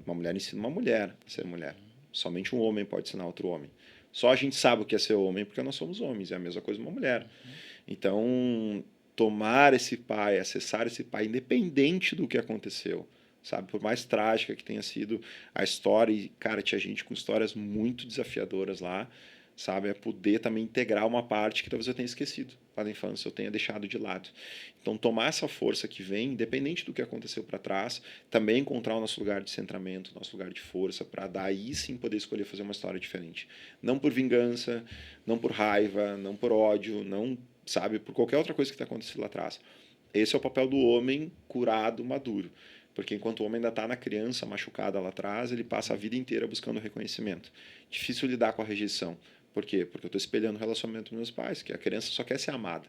Uma mulher ensina uma mulher a ser mulher. Somente um homem pode ensinar outro homem. Só a gente sabe o que é ser homem porque nós somos homens. É a mesma coisa uma mulher. Então, tomar esse pai, acessar esse pai, independente do que aconteceu, sabe? Por mais trágica que tenha sido a história, e, cara, tinha gente com histórias muito desafiadoras lá, sabe? É poder também integrar uma parte que talvez eu tenha esquecido lá da infância, eu tenha deixado de lado. Então, tomar essa força que vem, independente do que aconteceu para trás, também encontrar o nosso lugar de centramento, nosso lugar de força, para daí sim poder escolher fazer uma história diferente. Não por vingança, não por raiva, não por ódio, não, sabe, por qualquer outra coisa que está acontecendo lá atrás. Esse é o papel do homem curado, maduro. Porque enquanto o homem ainda está na criança machucada lá atrás, ele passa a vida inteira buscando reconhecimento. Difícil lidar com a rejeição. Por quê? Porque eu estou espelhando o relacionamento dos meus pais, que a criança só quer ser amada.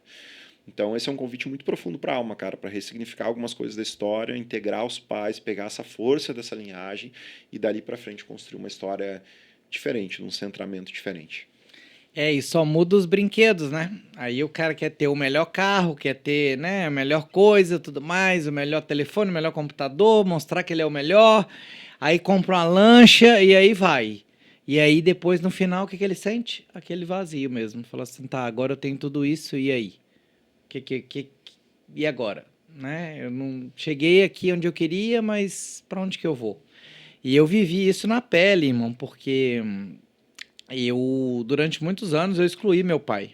Então, esse é um convite muito profundo para a alma, cara, para ressignificar algumas coisas da história, integrar os pais, pegar essa força dessa linhagem e dali para frente construir uma história diferente, num centramento diferente. E só muda os brinquedos, né? Aí o cara quer ter o melhor carro, quer ter, né, a melhor coisa, tudo mais, o melhor telefone, o melhor computador, mostrar que ele é o melhor. Aí compra uma lancha e aí vai. E aí depois, no final, o que ele sente? Aquele vazio mesmo. Fala assim, tá, agora eu tenho tudo isso, e aí? E agora? Né? Eu não cheguei aqui onde eu queria, mas para onde que eu vou? E eu vivi isso na pele, irmão, porque durante muitos anos, eu excluí meu pai.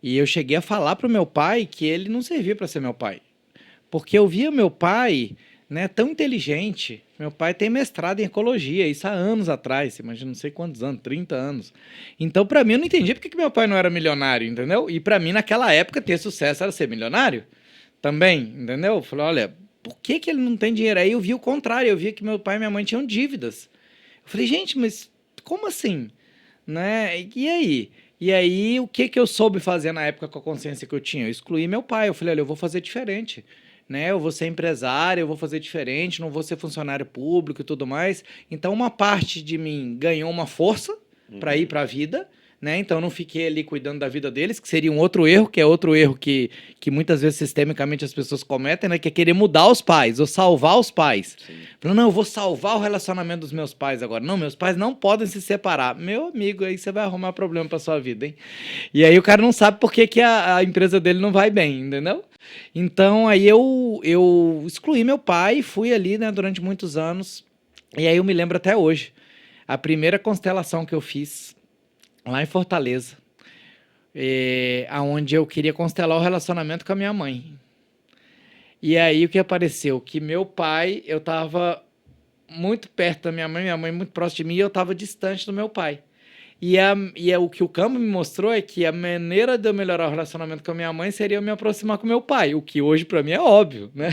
E eu cheguei a falar pro meu pai que ele não servia para ser meu pai. Porque eu via meu pai, né, tão inteligente. Meu pai tem mestrado em ecologia, isso há anos atrás, imagina, não sei quantos anos, 30 anos. Então, para mim, eu não entendi porque que meu pai não era milionário, entendeu? E para mim, naquela época, ter sucesso era ser milionário também, entendeu? Eu falei, olha, por que ele não tem dinheiro? Aí eu vi o contrário, eu via que meu pai e minha mãe tinham dívidas. Eu falei, gente, mas como assim? Né? E aí? E aí, o que eu soube fazer na época com a consciência que eu tinha? Eu excluí meu pai, eu falei, olha, eu vou fazer diferente. Né? Eu vou ser empresário, eu vou fazer diferente, não vou ser funcionário público e tudo mais. Então, uma parte de mim ganhou uma força para ir para a vida, né? Então, eu não fiquei ali cuidando da vida deles, que seria um outro erro, que é outro erro que muitas vezes sistemicamente as pessoas cometem, né? Que é querer mudar os pais ou salvar os pais. Falando, não, eu vou salvar o relacionamento dos meus pais agora. Não, meus pais não podem se separar. Meu amigo, aí você vai arrumar problema para sua vida, hein? E aí o cara não sabe por que a empresa dele não vai bem, entendeu? Então, aí eu excluí meu pai e fui ali, né, durante muitos anos. E aí eu me lembro até hoje. A primeira constelação que eu fiz lá em Fortaleza, aonde eu queria constelar o relacionamento com a minha mãe. E aí o que apareceu? Que meu pai, eu estava muito perto da minha mãe muito próxima de mim, e eu estava distante do meu pai. E o que o campo me mostrou é que a maneira de eu melhorar o relacionamento com a minha mãe seria eu me aproximar com meu pai, o que hoje para mim é óbvio, né?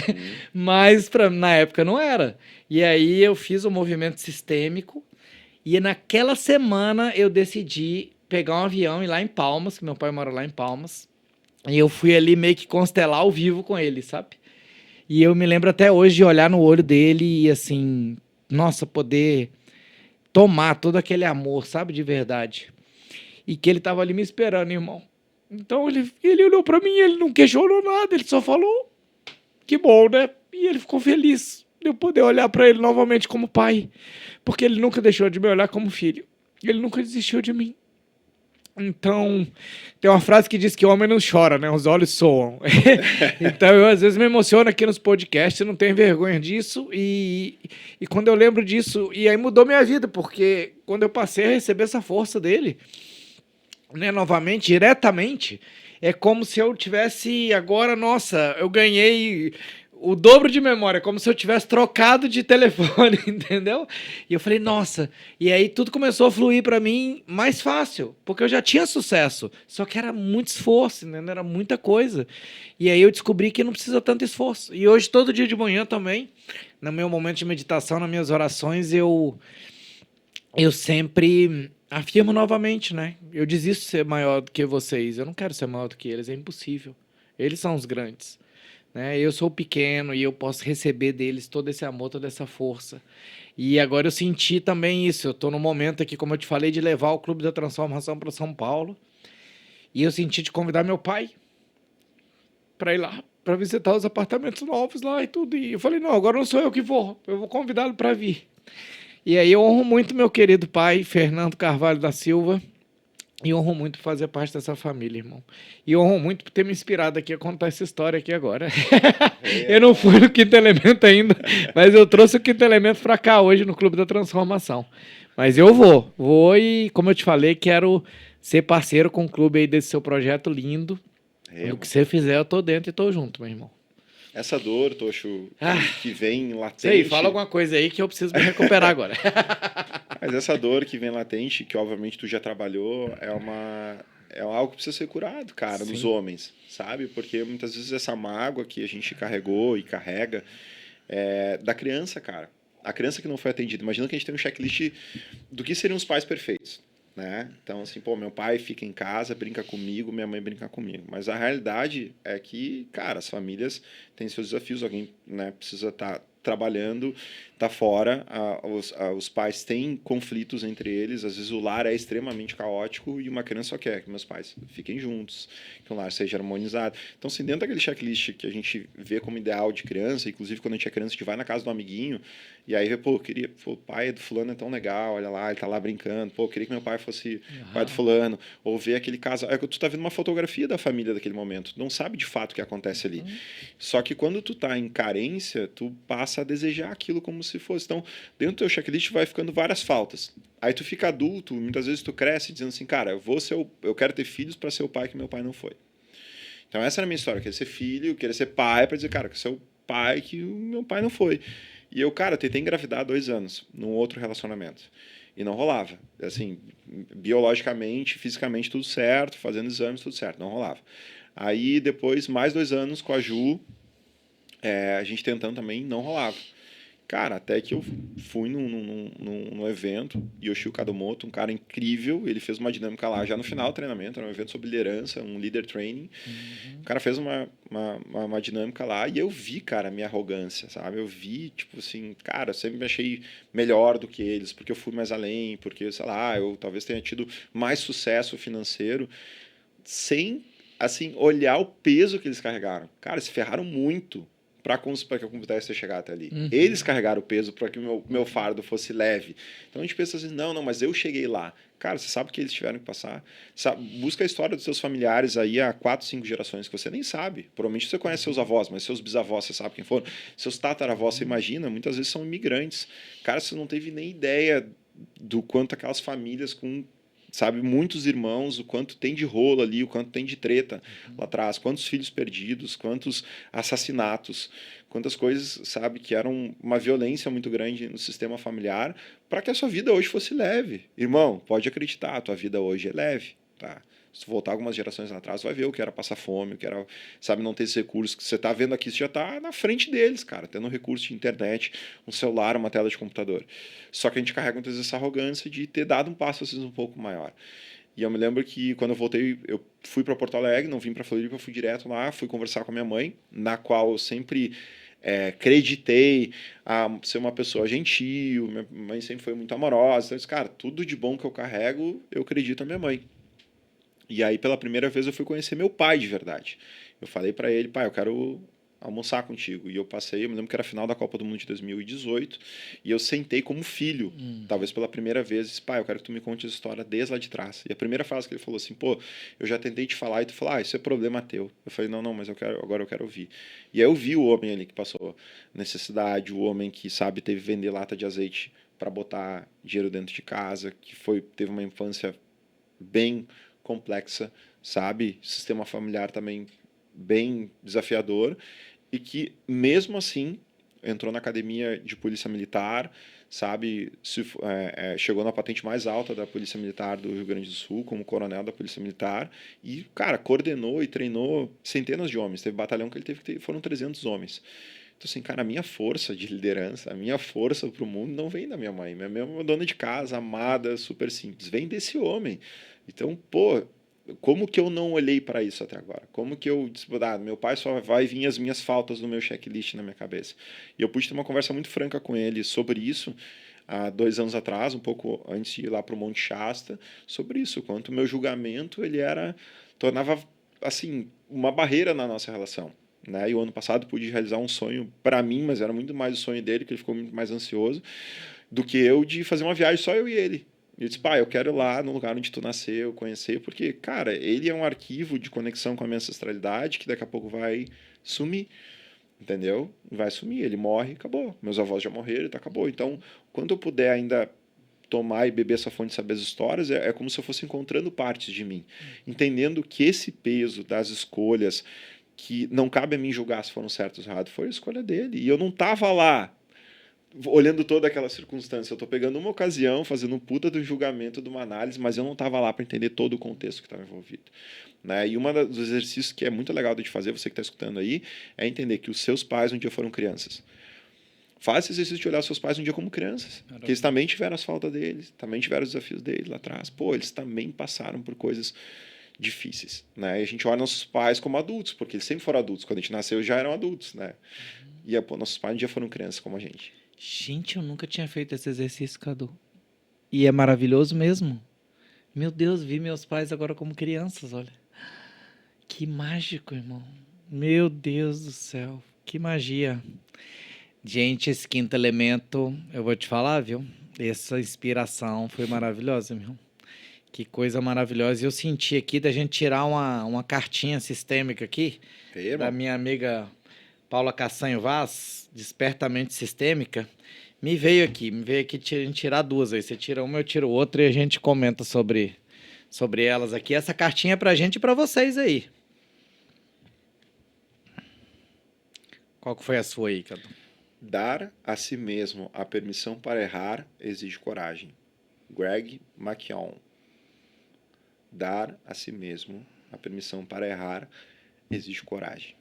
Mas na época não era. E aí eu fiz um movimento sistêmico e naquela semana eu decidi pegar um avião e ir lá em Palmas, que meu pai mora lá em Palmas, e eu fui ali meio que constelar ao vivo com ele, sabe? E eu me lembro até hoje de olhar no olho dele e assim, nossa, poder tomar todo aquele amor, sabe, de verdade. E que ele tava ali me esperando, irmão. Então ele olhou pra mim, ele não questionou nada, ele só falou, que bom, né? E ele ficou feliz de eu poder olhar para ele novamente como pai, porque ele nunca deixou de me olhar como filho. Ele nunca desistiu de mim. Então, tem uma frase que diz que o homem não chora, né? Os olhos soam. Então, eu às vezes me emociono aqui nos podcasts, eu não tenho vergonha disso. E quando eu lembro disso, e aí mudou minha vida, porque quando eu passei a receber essa força dele, né, novamente, diretamente, é como se eu tivesse agora, nossa, eu ganhei o dobro de memória, como se eu tivesse trocado de telefone, entendeu? E eu falei, nossa, e aí tudo começou a fluir para mim mais fácil, porque eu já tinha sucesso, só que era muito esforço, né? Era muita coisa. E aí eu descobri que não precisa tanto esforço. E hoje, todo dia de manhã também, no meu momento de meditação, nas minhas orações, eu sempre afirmo novamente, né? Eu desisto de ser maior do que vocês. Eu não quero ser maior do que eles, é impossível. Eles são os grandes, né? Eu sou pequeno e eu posso receber deles todo esse amor, toda essa força. E agora eu senti também isso. Eu tô no momento aqui, como eu te falei, de levar o Clube da Transformação para São Paulo. E eu senti de convidar meu pai para ir lá, para visitar os apartamentos novos lá e tudo. E eu falei, não, agora não sou eu que vou. Eu vou convidá-lo para vir. E aí eu honro muito meu querido pai, Fernando Carvalho da Silva, e honro muito por fazer parte dessa família, irmão. E honro muito por ter me inspirado aqui a contar essa história aqui agora. Eu não fui no Quinto Elemento ainda, mas eu trouxe o Quinto Elemento para cá hoje no Clube da Transformação. Mas eu vou e, como eu te falei, quero ser parceiro com o clube aí desse seu projeto lindo. O que você fizer, eu tô dentro e tô junto, meu irmão. Essa dor, Tocho, que vem latente... Sei, fala alguma coisa aí que eu preciso me recuperar agora. Mas essa dor que vem latente, que obviamente tu já trabalhou, é algo que precisa ser curado, cara, nos homens, sabe? Porque muitas vezes essa mágoa que a gente carregou e carrega é da criança, cara. A criança que não foi atendida. Imagina que a gente tem um checklist do que seriam os pais perfeitos. Né? Então, assim, pô, meu pai fica em casa, brinca comigo, minha mãe brinca comigo. Mas a realidade é que, cara, as famílias têm seus desafios, alguém, né, precisa estar trabalhando, tá fora, os pais têm conflitos entre eles, às vezes o lar é extremamente caótico e uma criança só quer que meus pais fiquem juntos, que o lar seja harmonizado. Então, assim, dentro daquele checklist que a gente vê como ideal de criança, inclusive quando a gente é criança, a gente vai na casa do amiguinho e aí vê, pô, o pai do fulano é tão legal, olha lá, ele tá lá brincando, pô, eu queria que meu pai fosse pai do fulano, ou ver aquele casal, é que tu tá vendo uma fotografia da família daquele momento, tu não sabe de fato o que acontece ali. Só que quando tu tá em carência, tu passa a desejar aquilo como se fosse. Então, dentro do teu checklist vai ficando várias faltas. Aí tu fica adulto, muitas vezes tu cresce dizendo assim, cara, eu quero ter filhos para ser o pai que meu pai não foi. Então essa era a minha história, eu queria ser filho, eu queria ser pai para dizer, cara, eu quero ser o pai que o meu pai não foi. E eu, cara, tentei engravidar 2 anos num outro relacionamento. E não rolava. Assim, biologicamente, fisicamente, tudo certo, fazendo exames, tudo certo, não rolava. Aí, depois, mais 2 anos com a Ju, a gente tentando também, não rolava. Cara, até que eu fui num evento, Yoshio Kadomoto, um cara incrível, ele fez uma dinâmica lá já no final do treinamento, era um evento sobre liderança, um leader training. O cara fez uma dinâmica lá e eu vi, cara, a minha arrogância, sabe? Eu vi, tipo assim, cara, eu sempre me achei melhor do que eles, porque eu fui mais além, porque, sei lá, eu talvez tenha tido mais sucesso financeiro, sem, assim, olhar o peso que eles carregaram. Cara, se ferraram muito para que eu pudesse chegar até ali. Eles carregaram o peso para que o meu fardo fosse leve. Então a gente pensa assim, não, mas eu cheguei lá. Cara, você sabe o que eles tiveram que passar? Busca a história dos seus familiares aí há 4, 5 gerações que você nem sabe. Provavelmente você conhece seus avós, mas seus bisavós você sabe quem foram. Seus tataravós, você imagina, muitas vezes são imigrantes. Cara, você não teve nem ideia do quanto aquelas famílias com, sabe, muitos irmãos, o quanto tem de rolo ali, o quanto tem de treta lá atrás, quantos filhos perdidos, quantos assassinatos, quantas coisas, sabe, que eram uma violência muito grande no sistema familiar, para que a sua vida hoje fosse leve. Irmão, pode acreditar, a tua vida hoje é leve, tá? Se tu voltar algumas gerações atrás, vai ver o que era passar fome, o que era, sabe, não ter esses recursos que você está vendo aqui, você já está na frente deles, cara, tendo um recurso de internet, um celular, uma tela de computador. Só que a gente carrega muitas vezes essa arrogância de ter dado um passo, às vezes, um pouco maior. E eu me lembro que quando eu voltei, eu fui para Porto Alegre, não vim para Floripa, eu fui direto lá, fui conversar com a minha mãe, na qual eu sempre acreditei a ser uma pessoa gentil, minha mãe sempre foi muito amorosa, então eu disse, cara, tudo de bom que eu carrego, eu acredito na minha mãe. E aí, pela primeira vez, eu fui conhecer meu pai de verdade. Eu falei para ele, pai, eu quero almoçar contigo. E eu me lembro que era a final da Copa do Mundo de 2018, e eu sentei como filho, talvez pela primeira vez, e disse, pai, eu quero que tu me conte a história desde lá de trás. E a primeira frase que ele falou assim, pô, eu já tentei te falar, e tu falou, isso é problema teu. Eu falei, não, mas agora eu quero ouvir. E aí eu vi o homem ali que passou necessidade, o homem que, sabe, teve que vender lata de azeite para botar dinheiro dentro de casa, que teve uma infância bem complexa, sabe? Sistema familiar também bem desafiador, e que mesmo assim entrou na academia de polícia militar, sabe? Chegou na patente mais alta da polícia militar do Rio Grande do Sul, como coronel da polícia militar, e, cara, coordenou e treinou centenas de homens. Teve batalhão que ele teve que ter, foram 300 homens. Então, assim, cara, a minha força de liderança, a minha força pro mundo não vem da minha mãe. Minha mãe é uma dona de casa, amada, super simples. Vem desse homem. Então, pô, como que eu não olhei para isso até agora? Como que eu disse, meu pai só vai vir as minhas faltas no meu checklist na minha cabeça? E eu pude ter uma conversa muito franca com ele sobre isso há 2 anos atrás, um pouco antes de ir lá para o Monte Shasta, sobre isso, quanto o meu julgamento tornava assim uma barreira na nossa relação. Né? E o ano passado pude realizar um sonho para mim, mas era muito mais o sonho dele, que ele ficou muito mais ansioso, do que eu de fazer uma viagem só eu e ele. E eu disse, pai, eu quero ir lá no lugar onde tu nasceu, conhecer, porque, cara, ele é um arquivo de conexão com a minha ancestralidade que daqui a pouco vai sumir, entendeu? Vai sumir, ele morre, acabou. Meus avós já morreram, tá, acabou. Então, quando eu puder ainda tomar e beber essa fonte de saber as histórias, é como se eu fosse encontrando partes de mim, entendendo que esse peso das escolhas, que não cabe a mim julgar se foram certos ou errados, foi a escolha dele. E eu não tava lá olhando toda aquela circunstância. Eu tô pegando uma ocasião, fazendo um puta do julgamento, de uma análise, mas eu não tava lá para entender todo o contexto que estava envolvido. Né? E dos exercícios que é muito legal de fazer, você que está escutando aí, é entender que os seus pais um dia foram crianças. Faça esse exercício de olhar os seus pais um dia como crianças. Que eles também tiveram as faltas deles, também tiveram os desafios deles lá atrás. Pô, eles também passaram por coisas difíceis, né? E a gente olha nossos pais como adultos, porque eles sempre foram adultos. Quando a gente nasceu, já eram adultos, né? E pô, nossos pais um dia foram crianças como a gente. Gente, eu nunca tinha feito esse exercício, Cadu. E é maravilhoso mesmo. Meu Deus, vi meus pais agora como crianças, olha. Que mágico, irmão. Meu Deus do céu, que magia. Gente, esse quinto elemento, eu vou te falar, viu? Essa inspiração foi maravilhosa, meu. Que coisa maravilhosa. E eu senti aqui da gente tirar uma cartinha sistêmica aqui, da minha amiga Paula Cassanho Vaz, Despertamente Sistêmica. Me veio aqui tirar duas aí. Você tira uma, eu tiro outra e a gente comenta sobre elas aqui. Essa cartinha é pra gente e pra vocês aí. Qual que foi a sua aí, Cadu? Dar a si mesmo a permissão para errar exige coragem. Greg McKeown. Dar a si mesmo a permissão para errar exige coragem.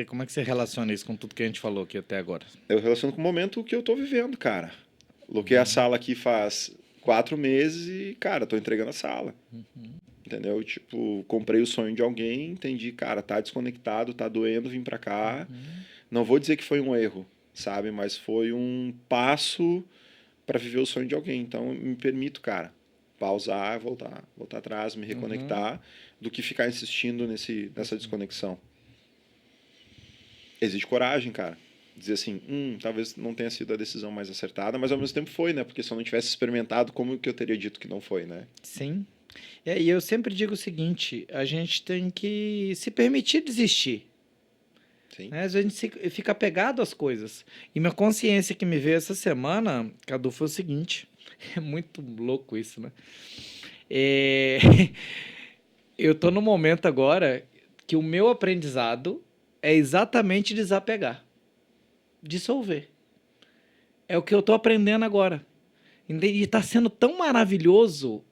Como é que você relaciona isso com tudo que a gente falou aqui até agora? Eu relaciono com o momento que eu tô vivendo, cara. Loquei a sala aqui faz 4 meses e, cara, tô entregando a sala. Entendeu? Tipo, comprei o sonho de alguém, entendi, cara, tá desconectado, tá doendo, vim pra cá. Não vou dizer que foi um erro, sabe? Mas foi um passo para viver o sonho de alguém. Então, me permito, cara, pausar, voltar atrás, me reconectar, do que ficar insistindo nessa desconexão. Exige coragem, cara. Dizer assim, talvez não tenha sido a decisão mais acertada, mas ao mesmo tempo foi, né? Porque se eu não tivesse experimentado, como que eu teria dito que não foi, né? Sim. E eu sempre digo o seguinte, a gente tem que se permitir desistir. Sim. Né? A gente fica apegado às coisas. E minha consciência que me veio essa semana, Cadu, foi o seguinte, é muito louco isso, né? Eu tô no momento agora que o meu aprendizado é exatamente desapegar. Dissolver. É o que eu tô aprendendo agora. E está sendo tão maravilhoso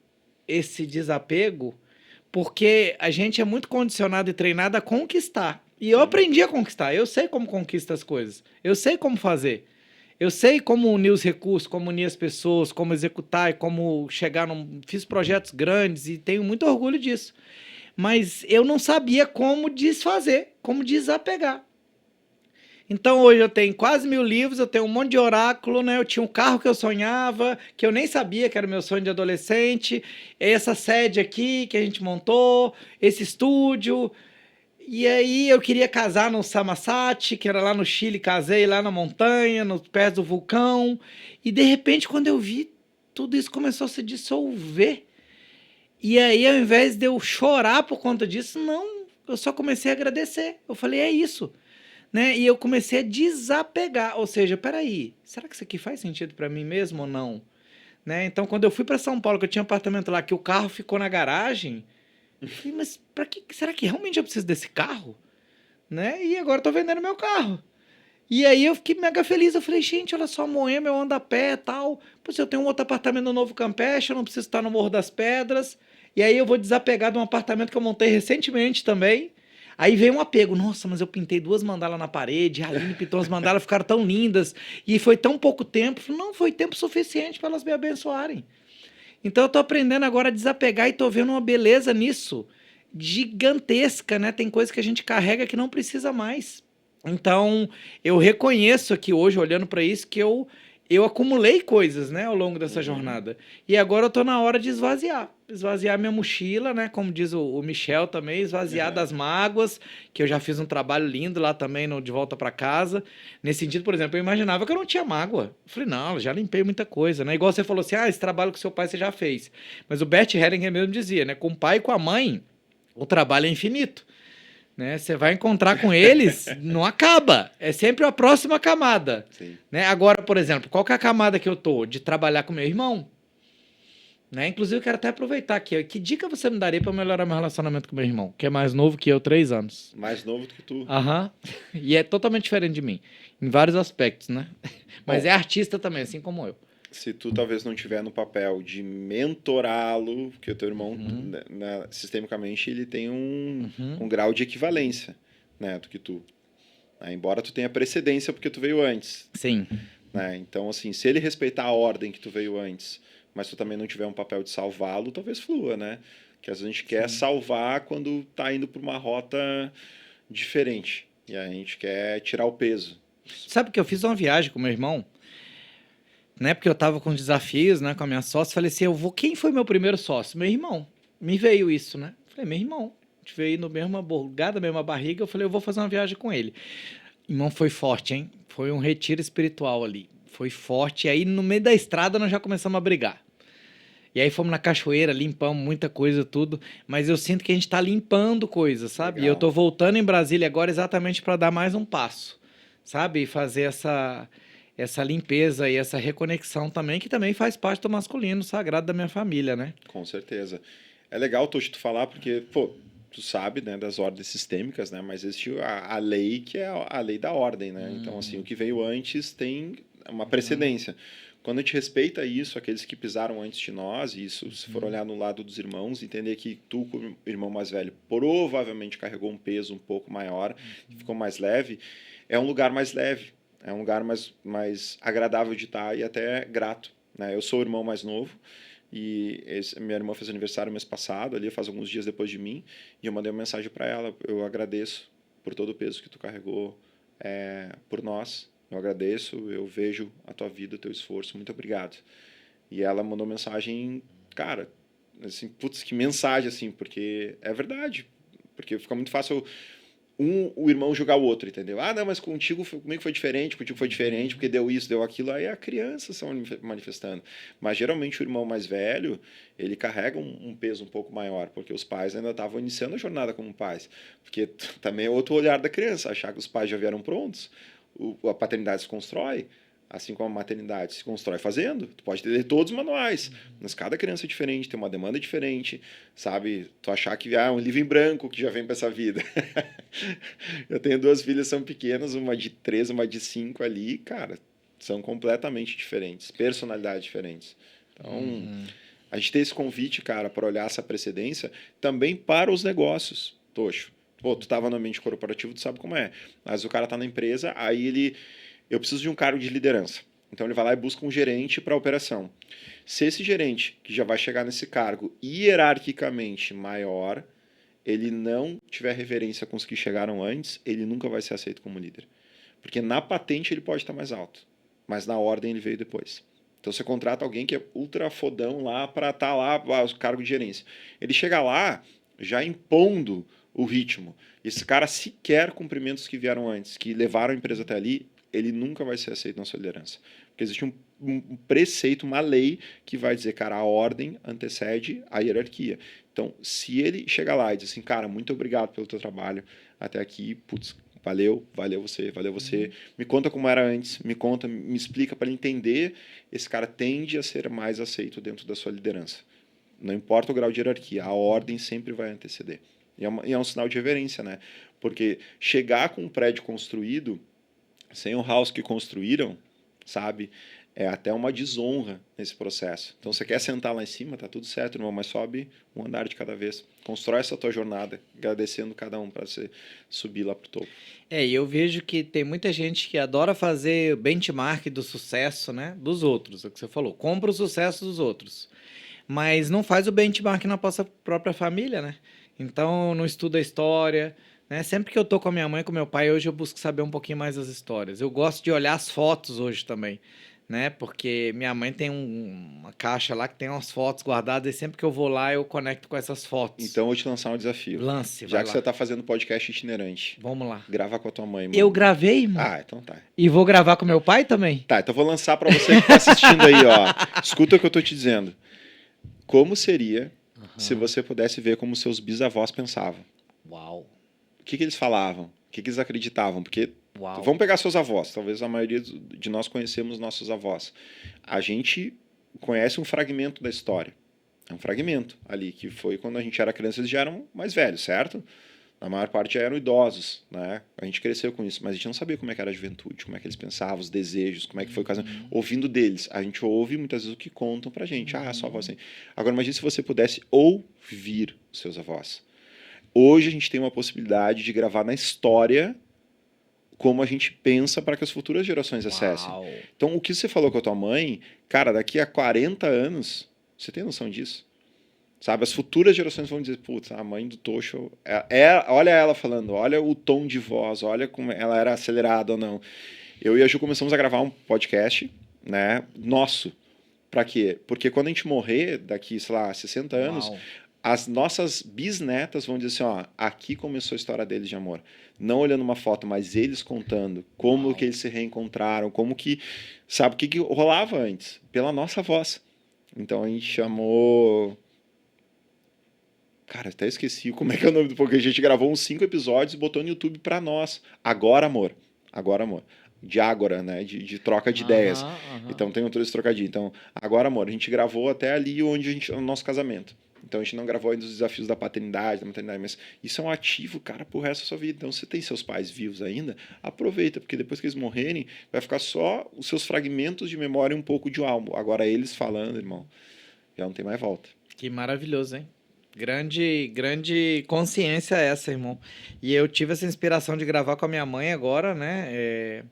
esse desapego, porque a gente é muito condicionado e treinado a conquistar. E eu aprendi a conquistar. Eu sei como conquista as coisas. Eu sei como fazer. Eu sei como unir os recursos, como unir as pessoas, como executar e como chegar Fiz projetos grandes e tenho muito orgulho disso. Mas eu não sabia como desfazer, como desapegar. Então hoje eu tenho quase 1000 livros, eu tenho um monte de oráculo, né? Eu tinha um carro que eu sonhava, que eu nem sabia que era o meu sonho de adolescente, essa sede aqui que a gente montou, esse estúdio. E aí eu queria casar no Samasate, que era lá no Chile, casei lá na montanha, nos pés do vulcão. E de repente, quando eu vi, tudo isso começou a se dissolver. E aí, ao invés de eu chorar por conta disso, não, eu só comecei a agradecer. Eu falei, é isso, né? E eu comecei a desapegar, ou seja, peraí, será que isso aqui faz sentido para mim mesmo ou não? Né? Então, quando eu fui para São Paulo, que eu tinha um apartamento lá, que o carro ficou na garagem, eu falei, mas para que será que realmente eu preciso desse carro? Né? E agora eu tô vendendo meu carro. E aí eu fiquei mega feliz. Eu falei, gente, olha só, Moema, eu ando a pé e tal. Pô, se eu tenho um outro apartamento no Novo Campeche, eu não preciso estar no Morro das Pedras. E aí eu vou desapegar de um apartamento que eu montei recentemente também. Aí veio um apego. Nossa, mas eu pintei 2 mandalas na parede, a Aline pintou as mandalas, ficaram tão lindas. E foi tão pouco tempo. Eu falei, não, foi tempo suficiente para elas me abençoarem. Então eu tô aprendendo agora a desapegar e tô vendo uma beleza nisso. Gigantesca, né? Tem coisa que a gente carrega que não precisa mais. Então, eu reconheço aqui hoje, olhando para isso, que eu acumulei coisas, né, ao longo dessa jornada. E agora eu tô na hora de esvaziar. Esvaziar minha mochila, né, como diz o Michel também, esvaziar das mágoas, que eu já fiz um trabalho lindo lá também no De Volta para Casa. Nesse sentido, por exemplo, eu imaginava que eu não tinha mágoa. Eu falei, não, eu já limpei muita coisa, né? Igual você falou assim, esse trabalho com seu pai você já fez. Mas o Bert Hellinger mesmo dizia, né, com o pai e com a mãe, o trabalho é infinito. Né? Você vai encontrar com eles, não acaba. É sempre a próxima camada. Sim. Né? Agora, por exemplo, qual que é a camada que eu tô? De trabalhar com meu irmão. Né? Inclusive, eu quero até aproveitar aqui. Que dica você me daria para melhorar meu relacionamento com meu irmão? Que é mais novo que eu, 3 anos. Mais novo do que tu. Aham. E é totalmente diferente de mim. Em vários aspectos, né? Mas Bom, é artista também, assim como eu. se tu talvez não tiver no papel de mentorá-lo, porque o teu irmão, sistemicamente, ele tem um grau de equivalência, né, do que tu. Né? Embora tu tenha precedência porque tu veio antes. Sim. Né? Então, assim, se ele respeitar a ordem que tu veio antes, mas tu também não tiver um papel de salvá-lo, talvez flua, né? Que às vezes a gente quer salvar quando tá indo por uma rota diferente. E a gente quer tirar o peso. Sabe que eu fiz uma viagem com meu irmão, né? Porque eu tava com desafios, né? Com a minha sócia. Falei assim, quem foi meu primeiro sócio? Meu irmão. Me veio isso, né? Falei, meu irmão. A gente veio no mesma borgada, mesma barriga. Eu falei, eu vou fazer uma viagem com ele. Irmão, foi forte, hein? Foi um retiro espiritual ali. Foi forte. E aí, no meio da estrada, nós já começamos a brigar. E aí fomos na cachoeira, limpamos muita coisa, tudo. Mas eu sinto que a gente tá limpando coisas, sabe? Legal. E eu tô voltando em Brasília agora exatamente para dar mais um passo, sabe? E fazer essa limpeza e essa reconexão também, que também faz parte do masculino sagrado da minha família, né? Com certeza. É legal, Toshi, tu falar, porque, pô, tu sabe, né, das ordens sistêmicas, né, mas existe a lei que é a lei da ordem, né? Então, assim, o que veio antes tem uma precedência. Quando a gente respeita isso, aqueles que pisaram antes de nós, e isso, se for olhar no lado dos irmãos, entender que tu, como irmão mais velho, provavelmente carregou um peso um pouco maior, ficou mais leve, é um lugar mais leve, é um lugar mais agradável de estar e até grato, né? Eu sou o irmão mais novo, e minha irmã fez aniversário mês passado, ali faz alguns dias depois de mim, e eu mandei uma mensagem para ela, eu agradeço por todo o peso que tu carregou por nós, eu agradeço, eu vejo a tua vida, o teu esforço, muito obrigado. E ela mandou mensagem, cara, assim, putz, que mensagem, assim, porque é verdade, porque fica muito fácil o irmão julgar o outro, entendeu? Ah, não, mas comigo foi diferente, porque deu isso, deu aquilo, aí a criança se manifestando. Mas geralmente o irmão mais velho, ele carrega um peso um pouco maior, porque os pais ainda estavam iniciando a jornada como pais. Porque também é outro olhar da criança, achar que os pais já vieram prontos, a paternidade se constrói, assim como a maternidade se constrói fazendo. Tu pode ter todos os manuais, mas cada criança é diferente, tem uma demanda diferente, sabe? Tu achar que um livro em branco que já vem para essa vida. Eu tenho 2 filhas, são pequenas, uma de 3, uma de 5 ali, cara, são completamente diferentes, personalidades diferentes. Então, a gente tem esse convite, cara, para olhar essa precedência também para os negócios, Tocho. Pô, tu estava no ambiente corporativo, tu sabe como é. Mas o cara tá na empresa, aí eu preciso de um cargo de liderança. Então ele vai lá e busca um gerente para a operação. Se esse gerente, que já vai chegar nesse cargo hierarquicamente maior, ele não tiver reverência com os que chegaram antes, ele nunca vai ser aceito como líder. Porque na patente ele pode estar mais alto, mas na ordem ele veio depois. Então você contrata alguém que é ultra fodão lá para estar lá, o cargo de gerência. Ele chega lá já impondo o ritmo. Esse cara sequer cumprimenta os que vieram antes, que levaram a empresa até ali, ele nunca vai ser aceito na sua liderança. Porque existe um preceito, uma lei que vai dizer, cara, a ordem antecede a hierarquia. Então, se ele chegar lá e dizer assim, cara, muito obrigado pelo teu trabalho até aqui, putz, valeu você, me conta como era antes, me explica para ele entender, esse cara tende a ser mais aceito dentro da sua liderança. Não importa o grau de hierarquia, a ordem sempre vai anteceder. E é um sinal de reverência, né? Porque chegar com um prédio construído, sem o house que construíram, sabe, é até uma desonra nesse processo. Então, você quer sentar lá em cima, tá tudo certo, irmão, mas sobe um andar de cada vez. Constrói essa tua jornada, agradecendo cada um para você subir lá pro topo. E eu vejo que tem muita gente que adora fazer benchmark do sucesso, né, dos outros, é o que você falou, compra o sucesso dos outros, mas não faz o benchmark na nossa própria família, né? Então, não estuda a história, né? Sempre que eu tô com a minha mãe e com meu pai, hoje eu busco saber um pouquinho mais das histórias. Eu gosto de olhar as fotos hoje também, né? Porque minha mãe tem uma caixa lá que tem umas fotos guardadas e sempre que eu vou lá eu conecto com essas fotos. Então, eu vou te lançar um desafio. Lance, Já vai que lá. você tá fazendo podcast itinerante, Vamos lá. grava com a tua mãe, mano. Eu gravei, irmão. Ah, então tá. E vou gravar com meu pai também? Tá, então eu vou lançar pra você que tá assistindo aí, ó. Escuta o que eu tô te dizendo. Como seria se você pudesse ver como seus bisavós pensavam? Uau. O que eles falavam? O que eles acreditavam? Porque Uau. vamos pegar seus avós. Talvez a maioria de nós conhecemos nossos avós. A gente conhece um fragmento da história. É um fragmento ali, que foi quando a gente era criança, eles já eram mais velhos, certo? A maior parte já eram idosos, né? A gente cresceu com isso, mas a gente não sabia como é que era a juventude, como é que eles pensavam, os desejos, como é que foi o casamento. Ouvindo deles. A gente ouve muitas vezes o que contam pra gente. Ah, sua avó assim. Agora, imagine se você pudesse ouvir os seus avós. Hoje a gente tem uma possibilidade de gravar na história como a gente pensa para que as futuras gerações acessem. Uau. Então, o que você falou com a tua mãe, cara, daqui a 40 anos, você tem noção disso? Sabe, as futuras gerações vão dizer, putz, a mãe do Tocho, olha ela falando, olha o tom de voz, olha como ela era acelerada ou não. Eu e a Ju começamos a gravar um podcast, né, nosso. Pra quê? Porque quando a gente morrer daqui, sei lá, 60 anos, Uau. as nossas bisnetas vão dizer assim, ó, aqui começou a história deles de amor. Não olhando uma foto, mas eles contando como Uau. que eles se reencontraram, como que, sabe, o que rolava antes? Pela nossa voz. Então a gente chamou... Cara, até esqueci como é que é o nome do podcast. A gente gravou uns 5 episódios e botou no YouTube pra nós. Agora, amor. Agora, amor. De ágora, né? De troca de ideias. Aham. Então tem outro esse trocadilho. Então, agora, amor, a gente gravou até ali onde o nosso casamento. Então a gente não gravou ainda os desafios da paternidade, da maternidade, mas isso é um ativo, cara, pro resto da sua vida. Então, se você tem seus pais vivos ainda, aproveita, porque depois que eles morrerem, vai ficar só os seus fragmentos de memória e um pouco de alma. Agora, eles falando, irmão, já não tem mais volta. Que maravilhoso, hein? Grande consciência essa, irmão. E eu tive essa inspiração de gravar com a minha mãe agora, né?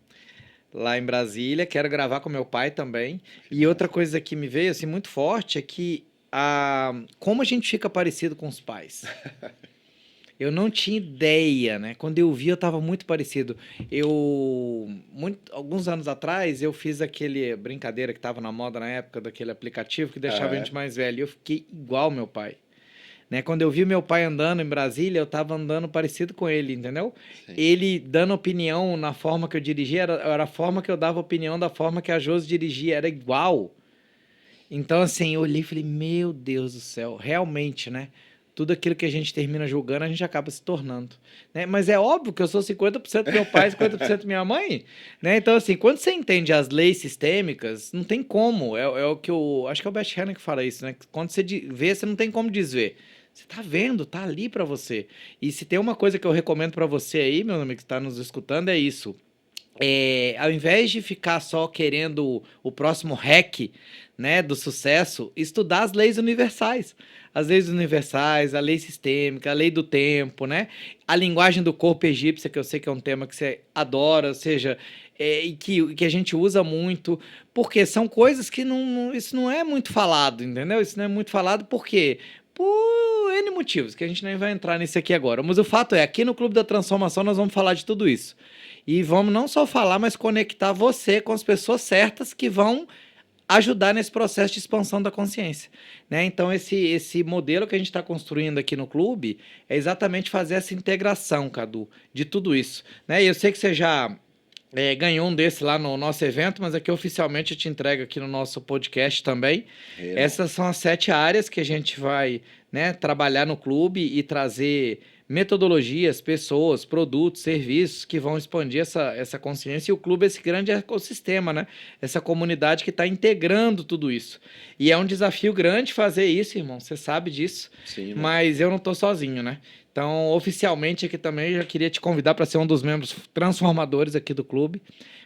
Lá em Brasília. Quero gravar com meu pai também. E outra coisa que me veio assim muito forte é que como a gente fica parecido com os pais. Eu não tinha ideia, né? Quando eu vi, eu estava muito parecido. Alguns anos atrás, eu fiz aquele brincadeira que estava na moda na época, daquele aplicativo que deixava a gente mais velho. E eu fiquei igual meu pai. Né? Quando eu vi meu pai andando em Brasília, eu estava andando parecido com ele, entendeu? Sim. Ele dando opinião na forma que eu dirigia, era a forma que eu dava opinião da forma que a Josi dirigia, era igual. Então, assim, eu olhei e falei, meu Deus do céu, realmente, né? Tudo aquilo que a gente termina julgando, a gente acaba se tornando. Né? Mas é óbvio que eu sou 50% meu pai e 50% minha mãe. Né? Então, assim, quando você entende as leis sistêmicas, não tem como. É o que eu... Acho que é o Bert Hellinger que fala isso, né? Quando você vê, você não tem como desver. Você tá vendo, tá ali para você. E se tem uma coisa que eu recomendo para você aí, meu amigo que está nos escutando, é isso. Ao invés de ficar só querendo o próximo hack, né, do sucesso, estudar as leis universais. As leis universais, a lei sistêmica, a lei do tempo, né? A linguagem do corpo egípcia, que eu sei que é um tema que você adora, ou seja, e que a gente usa muito, porque são coisas que isso não é muito falado, entendeu? Isso não é muito falado por quê? Por N motivos, que a gente nem vai entrar nisso aqui agora. Mas o fato é, aqui no Clube da Transformação nós vamos falar de tudo isso. E vamos não só falar, mas conectar você com as pessoas certas que vão ajudar nesse processo de expansão da consciência, né? Então, esse modelo que a gente está construindo aqui no clube é exatamente fazer essa integração, Cadu, de tudo isso, né? E eu sei que você já ganhou um desse lá no nosso evento, mas aqui oficialmente eu te entrego aqui no nosso podcast também. Essas são as 7 áreas que a gente vai, né, trabalhar no clube e trazer metodologias, pessoas, produtos, serviços que vão expandir essa consciência. E o clube é esse grande ecossistema, né? Essa comunidade que está integrando tudo isso. E é um desafio grande fazer isso, irmão. Você sabe disso. Sim, mas eu não estou sozinho, né? Então, oficialmente aqui também, eu já queria te convidar para ser um dos membros transformadores aqui do clube,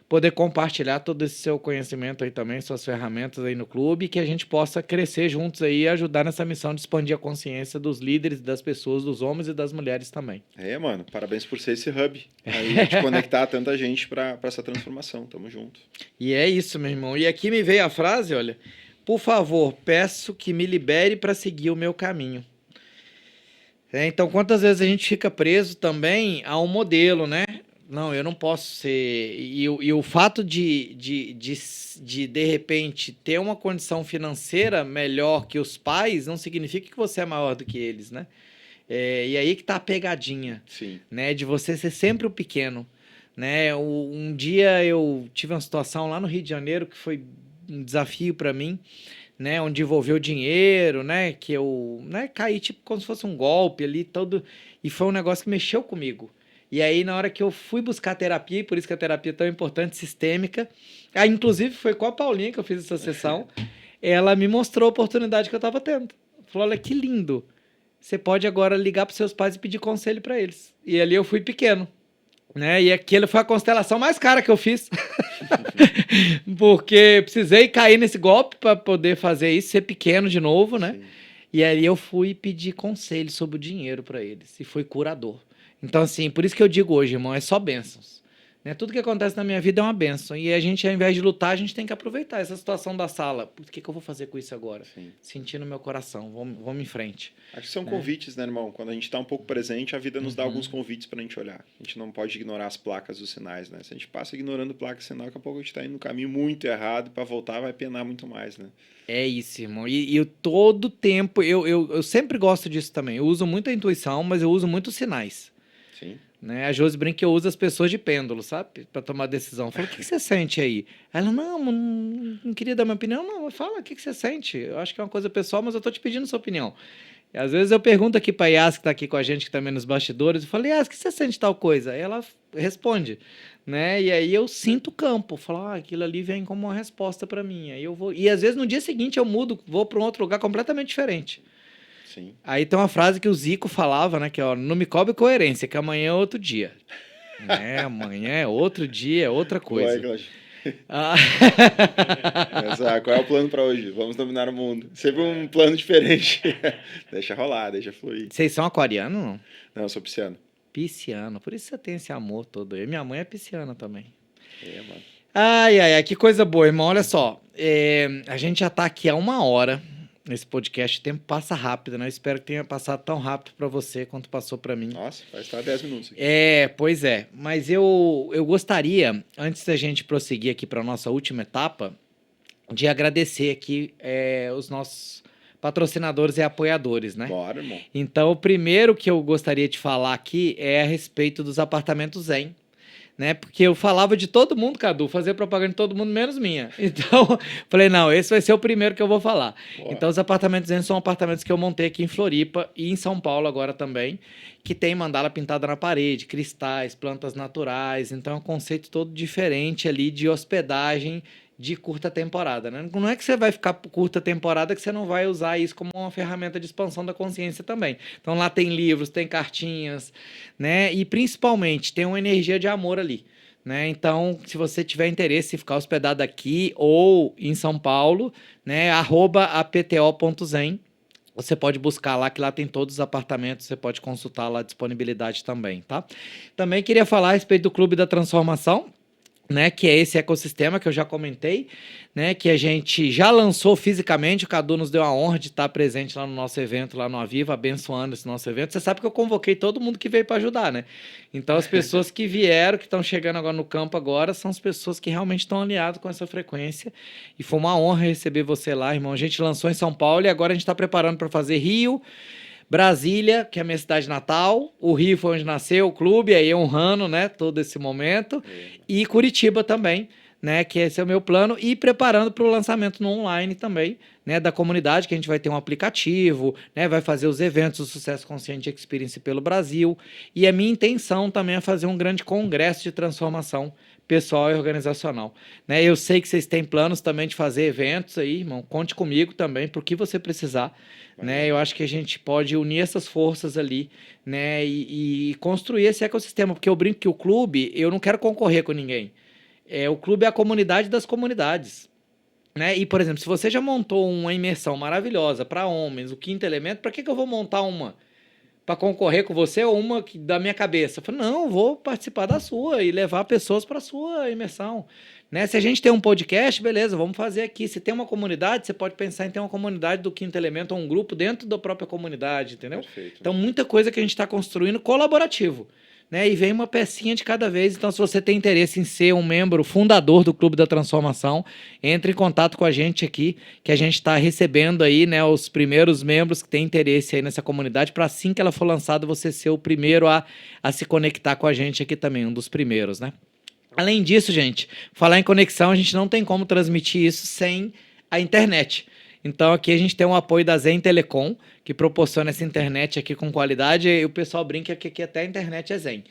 poder compartilhar todo esse seu conhecimento aí também, suas ferramentas aí no clube, que a gente possa crescer juntos aí e ajudar nessa missão de expandir a consciência dos líderes, das pessoas, dos homens e das mulheres também. Mano, parabéns por ser esse hub, aí de conectar tanta gente para essa transformação, tamo junto. E é isso, meu irmão. E aqui me veio a frase, olha, por favor, peço que me libere para seguir o meu caminho. Então, quantas vezes a gente fica preso também a um modelo, né? Não, eu não posso ser... E o fato de repente, ter uma condição financeira melhor que os pais não significa que você é maior do que eles, né? E aí que tá a pegadinha. Sim. Né? De você ser sempre o pequeno. Né? Um dia eu tive uma situação lá no Rio de Janeiro que foi um desafio para mim, né, onde envolveu dinheiro, né, que eu, né, caí tipo como se fosse um golpe ali, todo, e foi um negócio que mexeu comigo. E aí, na hora que eu fui buscar terapia, e por isso que a terapia é tão importante, sistêmica, aí, inclusive, foi com a Paulinha que eu fiz essa sessão, ela me mostrou a oportunidade que eu estava tendo. Falou, olha que lindo, você pode agora ligar para seus pais e pedir conselho para eles. E ali eu fui pequeno. Né? E aquilo foi a constelação mais cara que eu fiz. Porque precisei cair nesse golpe para poder fazer isso, ser pequeno de novo, né? Sim. E aí eu fui pedir conselho sobre o dinheiro para eles. E foi curador. Então, assim, por isso que eu digo hoje, irmão, é só bênçãos. Né? Tudo que acontece na minha vida é uma bênção. E a gente, ao invés de lutar, a gente tem que aproveitar essa situação da sala. O que eu vou fazer com isso agora? Sim. Sentir no meu coração. Vamos em frente. Acho que são convites, né, irmão? Quando a gente está um pouco presente, a vida nos dá alguns convites para a gente olhar. A gente não pode ignorar as placas, os sinais, né? Se a gente passa ignorando placa e sinal, daqui a pouco a gente está indo no caminho muito errado. Para voltar vai penar muito mais, né? É isso, irmão. E eu todo tempo, eu sempre gosto disso também. Eu uso muito a intuição, mas eu uso muito os sinais. Sim. Né? A Josi brinca que eu uso as pessoas de pêndulo, sabe? Para tomar decisão. Eu falo, o que você sente aí? Ela, não queria dar minha opinião. Não, fala, o que você sente? Eu acho que é uma coisa pessoal, mas eu tô te pedindo sua opinião. E às vezes eu pergunto aqui pra Yas, que tá aqui com a gente, que também nos bastidores, eu falo, Yas, o que você sente tal coisa? Aí ela responde, né? E aí eu sinto o campo. Falo, aquilo ali vem como uma resposta para mim. Aí eu vou... E às vezes no dia seguinte eu mudo, vou para um outro lugar completamente diferente. Sim. Aí tem uma frase que o Zico falava, né? Que ó, não me cobre coerência, que amanhã é outro dia. Né? Amanhã é outro dia, é outra coisa. Qual é o plano para hoje? Vamos dominar o mundo. Sempre um plano diferente. Deixa rolar, deixa fluir. Vocês são aquariano, não? Não, eu sou pisciano. Pisciano, por isso você tem esse amor todo aí. Minha mãe é pisciana também. Mano. Ai, que coisa boa, irmão. Olha só, a gente já tá aqui há 1 hora. Nesse podcast, o tempo passa rápido, né? Eu espero que tenha passado tão rápido para você quanto passou para mim. Nossa, vai estar 10 minutos aqui. Pois é. Mas eu gostaria, antes da gente prosseguir aqui para a nossa última etapa, de agradecer aqui os nossos patrocinadores e apoiadores, né? Bora, irmão. Então, o primeiro que eu gostaria de falar aqui é a respeito dos apartamentos Zen. Né? Porque eu falava de todo mundo, Cadu, fazia propaganda de todo mundo, menos minha. Então, falei, não, esse vai ser o primeiro que eu vou falar. Boa. Então, os apartamentos Zen são apartamentos que eu montei aqui em Floripa e em São Paulo agora também, que tem mandala pintada na parede, cristais, plantas naturais. Então, é um conceito todo diferente ali de hospedagem de curta temporada, né? Não é que você vai ficar por curta temporada que você não vai usar isso como uma ferramenta de expansão da consciência também. Então lá tem livros, tem cartinhas, né? E principalmente tem uma energia de amor ali, né? Então, se você tiver interesse em ficar hospedado aqui ou em São Paulo, né? @apto.zen. Você pode buscar lá, que lá tem todos os apartamentos, você pode consultar lá a disponibilidade também, tá? Também queria falar a respeito do Clube da Transformação. né, que é esse ecossistema que eu já comentei, né, que a gente já lançou fisicamente. O Cadu nos deu a honra de estar presente lá no nosso evento, lá no Aviva, abençoando esse nosso evento. Você sabe que eu convoquei todo mundo que veio para ajudar, né? Então, as pessoas que vieram, que estão chegando agora no campo agora, são as pessoas que realmente estão alinhadas com essa frequência. E foi uma honra receber você lá, irmão. A gente lançou em São Paulo e agora a gente está preparando para fazer Rio, Brasília, que é a minha cidade natal, o Rio foi onde nasceu o clube, aí honrando, né, todo esse momento, e Curitiba também, né, que esse é o meu plano, e preparando para o lançamento no online também, né, da comunidade, que a gente vai ter um aplicativo, né, vai fazer os eventos do Sucesso Consciente Experience pelo Brasil, e a minha intenção também é fazer um grande congresso de transformação pessoal e organizacional, né? Eu sei que vocês têm planos também de fazer eventos aí, irmão, conte comigo também, por que você precisar, né? Eu acho que a gente pode unir essas forças ali, né? E construir esse ecossistema, porque eu brinco que o clube, eu não quero concorrer com ninguém. O clube é a comunidade das comunidades, né? E, por exemplo, se você já montou uma imersão maravilhosa para homens, o quinto elemento, para que eu vou montar uma para concorrer com você ou uma da minha cabeça? Eu falei, não, vou participar da sua e levar pessoas para a sua imersão. Né? Se a gente tem um podcast, beleza, vamos fazer aqui. Se tem uma comunidade, você pode pensar em ter uma comunidade do quinto elemento ou um grupo dentro da própria comunidade, entendeu? Perfeito. Então, muita coisa que a gente está construindo colaborativo. Né? E vem uma pecinha de cada vez. Então, se você tem interesse em ser um membro fundador do Clube da Transformação, entre em contato com a gente aqui, que a gente está recebendo aí, né, os primeiros membros que têm interesse aí nessa comunidade, para assim que ela for lançada, você ser o primeiro a se conectar com a gente aqui também, um dos primeiros, né? Além disso, gente, falar em conexão, a gente não tem como transmitir isso sem a internet. Então aqui a gente tem o apoio da Zen Telecom, que proporciona essa internet aqui com qualidade, e o pessoal brinca que aqui até a internet é Zen.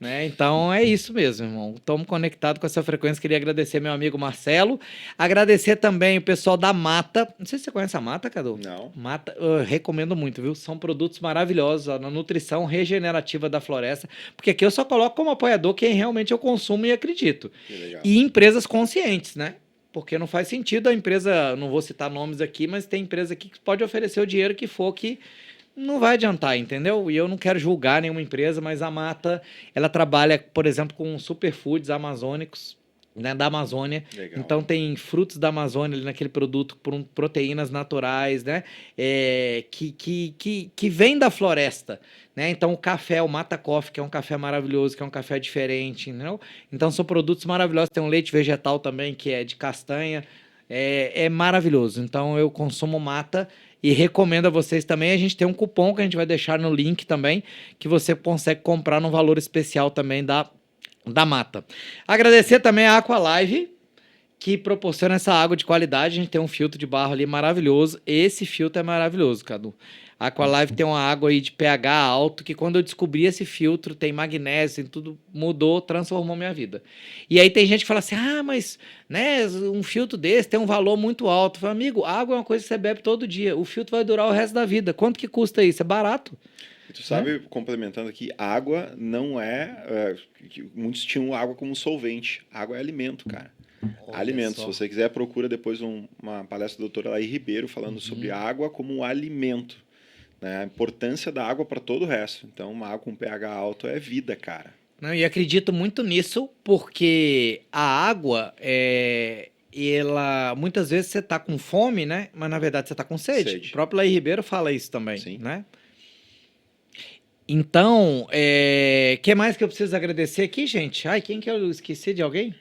Né? Então é isso mesmo, irmão. Estamos conectados com essa frequência. Queria agradecer meu amigo Marcelo. Agradecer também o pessoal da Mata. Não sei se você conhece a Mata, Cadu. Não. Mata, eu recomendo muito, viu? São produtos maravilhosos ó, na nutrição regenerativa da floresta. Porque aqui eu só coloco como apoiador quem realmente eu consumo e acredito. Que legal. E empresas conscientes, né? Porque não faz sentido a empresa, não vou citar nomes aqui, mas tem empresa aqui que pode oferecer o dinheiro que for que não vai adiantar, entendeu? E eu não quero julgar nenhuma empresa, mas a Mata, ela trabalha, por exemplo, com superfoods amazônicos, né, da Amazônia. Legal. Então tem frutos da Amazônia ali naquele produto, proteínas naturais, né? Que vem da floresta. Né? Então o café, o Mata Coffee, que é um café maravilhoso, que é um café diferente, entendeu? Então são produtos maravilhosos. Tem um leite vegetal também, que é de castanha. É maravilhoso. Então eu consumo Mata e recomendo a vocês também. A gente tem um cupom que a gente vai deixar no link também, que você consegue comprar num valor especial também da Mata. Agradecer também a Aqualive, que proporciona essa água de qualidade. A gente tem um filtro de barro ali maravilhoso. Esse filtro é maravilhoso, Cadu. A Aqualive tem uma água aí de pH alto, que quando eu descobri esse filtro, tem magnésio, tem tudo, mudou, transformou minha vida. E aí tem gente que fala assim, mas né, um filtro desse tem um valor muito alto. Eu falo, amigo, água é uma coisa que você bebe todo dia. O filtro vai durar o resto da vida. Quanto que custa isso? É barato. E tu sabe, complementando aqui, água não muitos tinham água como solvente. Água é alimento, cara. Olha alimento. só. Se você quiser, procura depois uma palestra da doutora Laí Ribeiro falando sobre água como um alimento. Né? A importância da água para todo o resto. Então, uma água com pH alto é vida, cara. Não, e acredito muito nisso, porque a água, ela muitas vezes você tá com fome, né? Mas na verdade você tá com sede. O próprio Laí Ribeiro fala isso também, Sim. né? Então, que mais que eu preciso agradecer aqui, gente? Ai, quem que eu esqueci de alguém?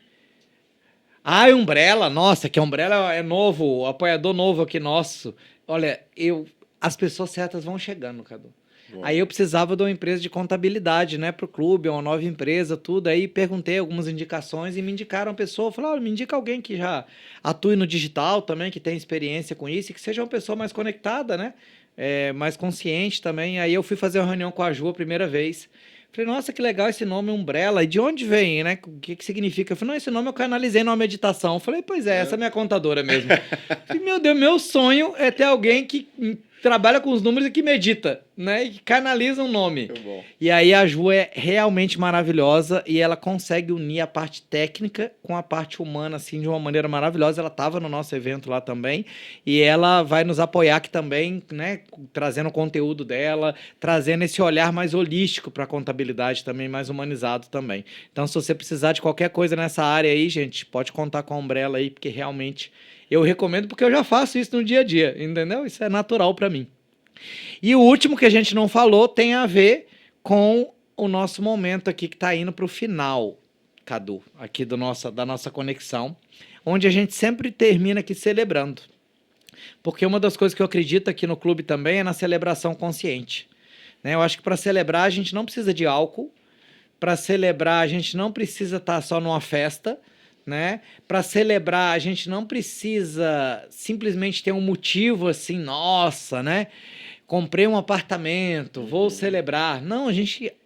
Umbrella, nossa, que a Umbrella é novo, apoiador novo aqui nosso. Olha, as pessoas certas vão chegando, Cadu. Bom. Aí eu precisava de uma empresa de contabilidade, né, para o clube, uma nova empresa, tudo. Aí perguntei algumas indicações e me indicaram uma pessoa. Eu falei, olha, me indica alguém que já atue no digital também, que tem experiência com isso e que seja uma pessoa mais conectada, né, mais consciente também. Aí eu fui fazer uma reunião com a Ju a primeira vez. Falei, nossa, que legal esse nome Umbrella. E de onde vem, né? O que significa? Eu falei, não, esse nome eu canalizei numa meditação. Eu falei, pois essa é minha contadora mesmo. Falei, meu Deus, meu sonho é ter alguém que trabalha com os números e que medita, né? E que canaliza um nome. Muito bom. E aí a Ju é realmente maravilhosa e ela consegue unir a parte técnica com a parte humana, assim, de uma maneira maravilhosa. Ela estava no nosso evento lá também e ela vai nos apoiar aqui também, né? Trazendo o conteúdo dela, trazendo esse olhar mais holístico para a contabilidade também, mais humanizado também. Então, se você precisar de qualquer coisa nessa área aí, gente, pode contar com a Umbrella aí, porque realmente eu recomendo, porque eu já faço isso no dia a dia, entendeu? Isso é natural para mim. E o último que a gente não falou tem a ver com o nosso momento aqui que está indo para o final, Cadu, aqui da nossa conexão, onde a gente sempre termina aqui celebrando. Porque uma das coisas que eu acredito aqui no clube também é na celebração consciente. Né? Eu acho que para celebrar a gente não precisa de álcool, para celebrar a gente não precisa estar só numa festa, né? Para celebrar a gente não precisa simplesmente ter um motivo assim, nossa, né? Comprei um apartamento, vou celebrar. Não,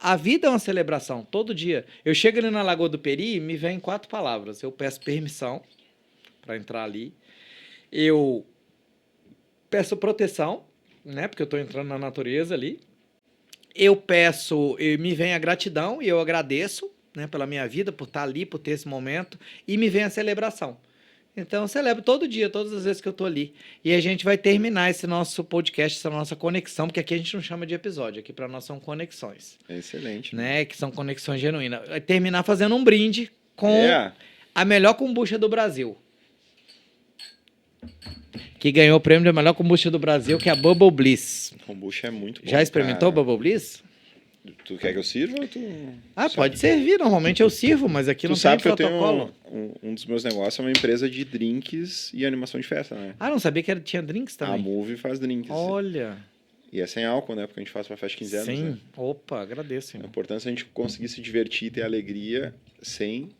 a vida é uma celebração, todo dia. Eu chego ali na Lagoa do Peri e me vem 4 palavras. Eu peço permissão para entrar ali. Eu peço proteção, né? Porque eu estou entrando na natureza ali. Me vem a gratidão e eu agradeço, né, pela minha vida, por estar ali, por ter esse momento. E me vem a celebração. Então eu celebro todo dia, todas as vezes que eu tô ali. E a gente vai terminar esse nosso podcast, essa nossa conexão, porque aqui a gente não chama de episódio, aqui para nós são conexões. Excelente. Né? Que são conexões genuínas. Vai terminar fazendo um brinde com a melhor kombucha do Brasil. Que ganhou o prêmio da melhor kombucha do Brasil, que é a Bubble Bliss. Kombucha é muito bom. Já experimentou Bubble Bliss? Tu quer que eu sirva ou tu... Pode servir. Normalmente eu sirvo, mas aqui não tem sabe que protocolo. eu tenho um dos meus negócios é uma empresa de drinks e animação de festa, né? Não sabia que tinha drinks também. A Move faz drinks. Olha. E é sem álcool, né? Porque a gente faz pra festa de 15 anos. Sim. Né? Opa, agradeço. A importância é a gente conseguir se divertir e ter alegria sem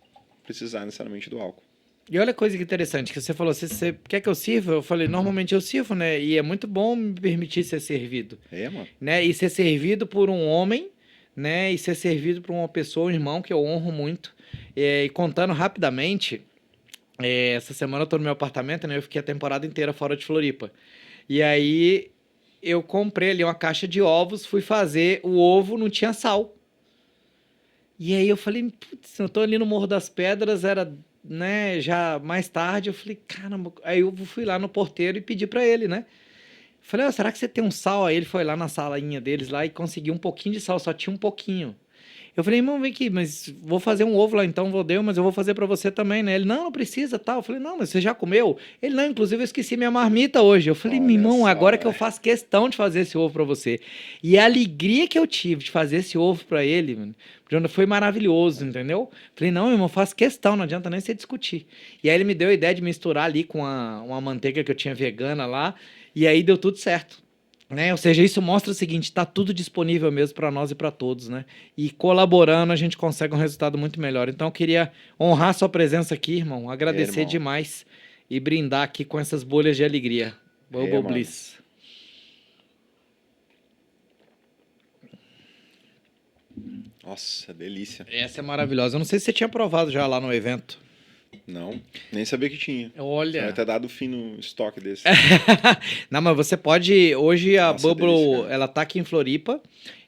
precisar necessariamente do álcool. E olha a coisa que interessante, que você falou, você quer que eu sirva? Eu falei, normalmente eu sirvo, né? E é muito bom me permitir ser servido. Mano. Né? E ser servido por um homem, né? E ser servido por uma pessoa, um irmão, que eu honro muito. E contando rapidamente, essa semana eu tô no meu apartamento, né? Eu fiquei a temporada inteira fora de Floripa. E aí eu comprei ali uma caixa de ovos, fui fazer o ovo, não tinha sal. E aí eu falei, putz, eu tô ali no Morro das Pedras, era, né, já mais tarde, eu falei, caramba, aí eu fui lá no porteiro e pedi pra ele, né? Falei, será que você tem um sal? Aí ele foi lá na salinha deles lá e conseguiu um pouquinho de sal, só tinha um pouquinho. Eu falei, irmão, vem aqui, mas vou fazer um ovo lá então, mas eu vou fazer pra você também, né? Ele, não precisa, tal. Eu falei, não, mas você já comeu? Ele, não, inclusive eu esqueci minha marmita hoje. Eu falei, meu irmão, agora que eu faço questão de fazer esse ovo pra você. E a alegria que eu tive de fazer esse ovo pra ele, mano, foi maravilhoso, entendeu? Falei, não, irmão, faço questão, não adianta nem você discutir. E aí ele me deu a ideia de misturar ali com uma manteiga que eu tinha vegana lá, e aí deu tudo certo. Né? Ou seja, isso mostra o seguinte, está tudo disponível mesmo para nós e para todos, né? E colaborando a gente consegue um resultado muito melhor. Então eu queria honrar sua presença aqui, irmão, agradecer demais e brindar aqui com essas bolhas de alegria. Bubble Bliss. Nossa, delícia. Essa é maravilhosa. Eu não sei se você tinha provado já lá no evento. Não, nem sabia que tinha. Olha. Você vai ter dado fim no estoque desse. Não, mas você pode... Hoje a Bubble, delícia, ela tá aqui em Floripa,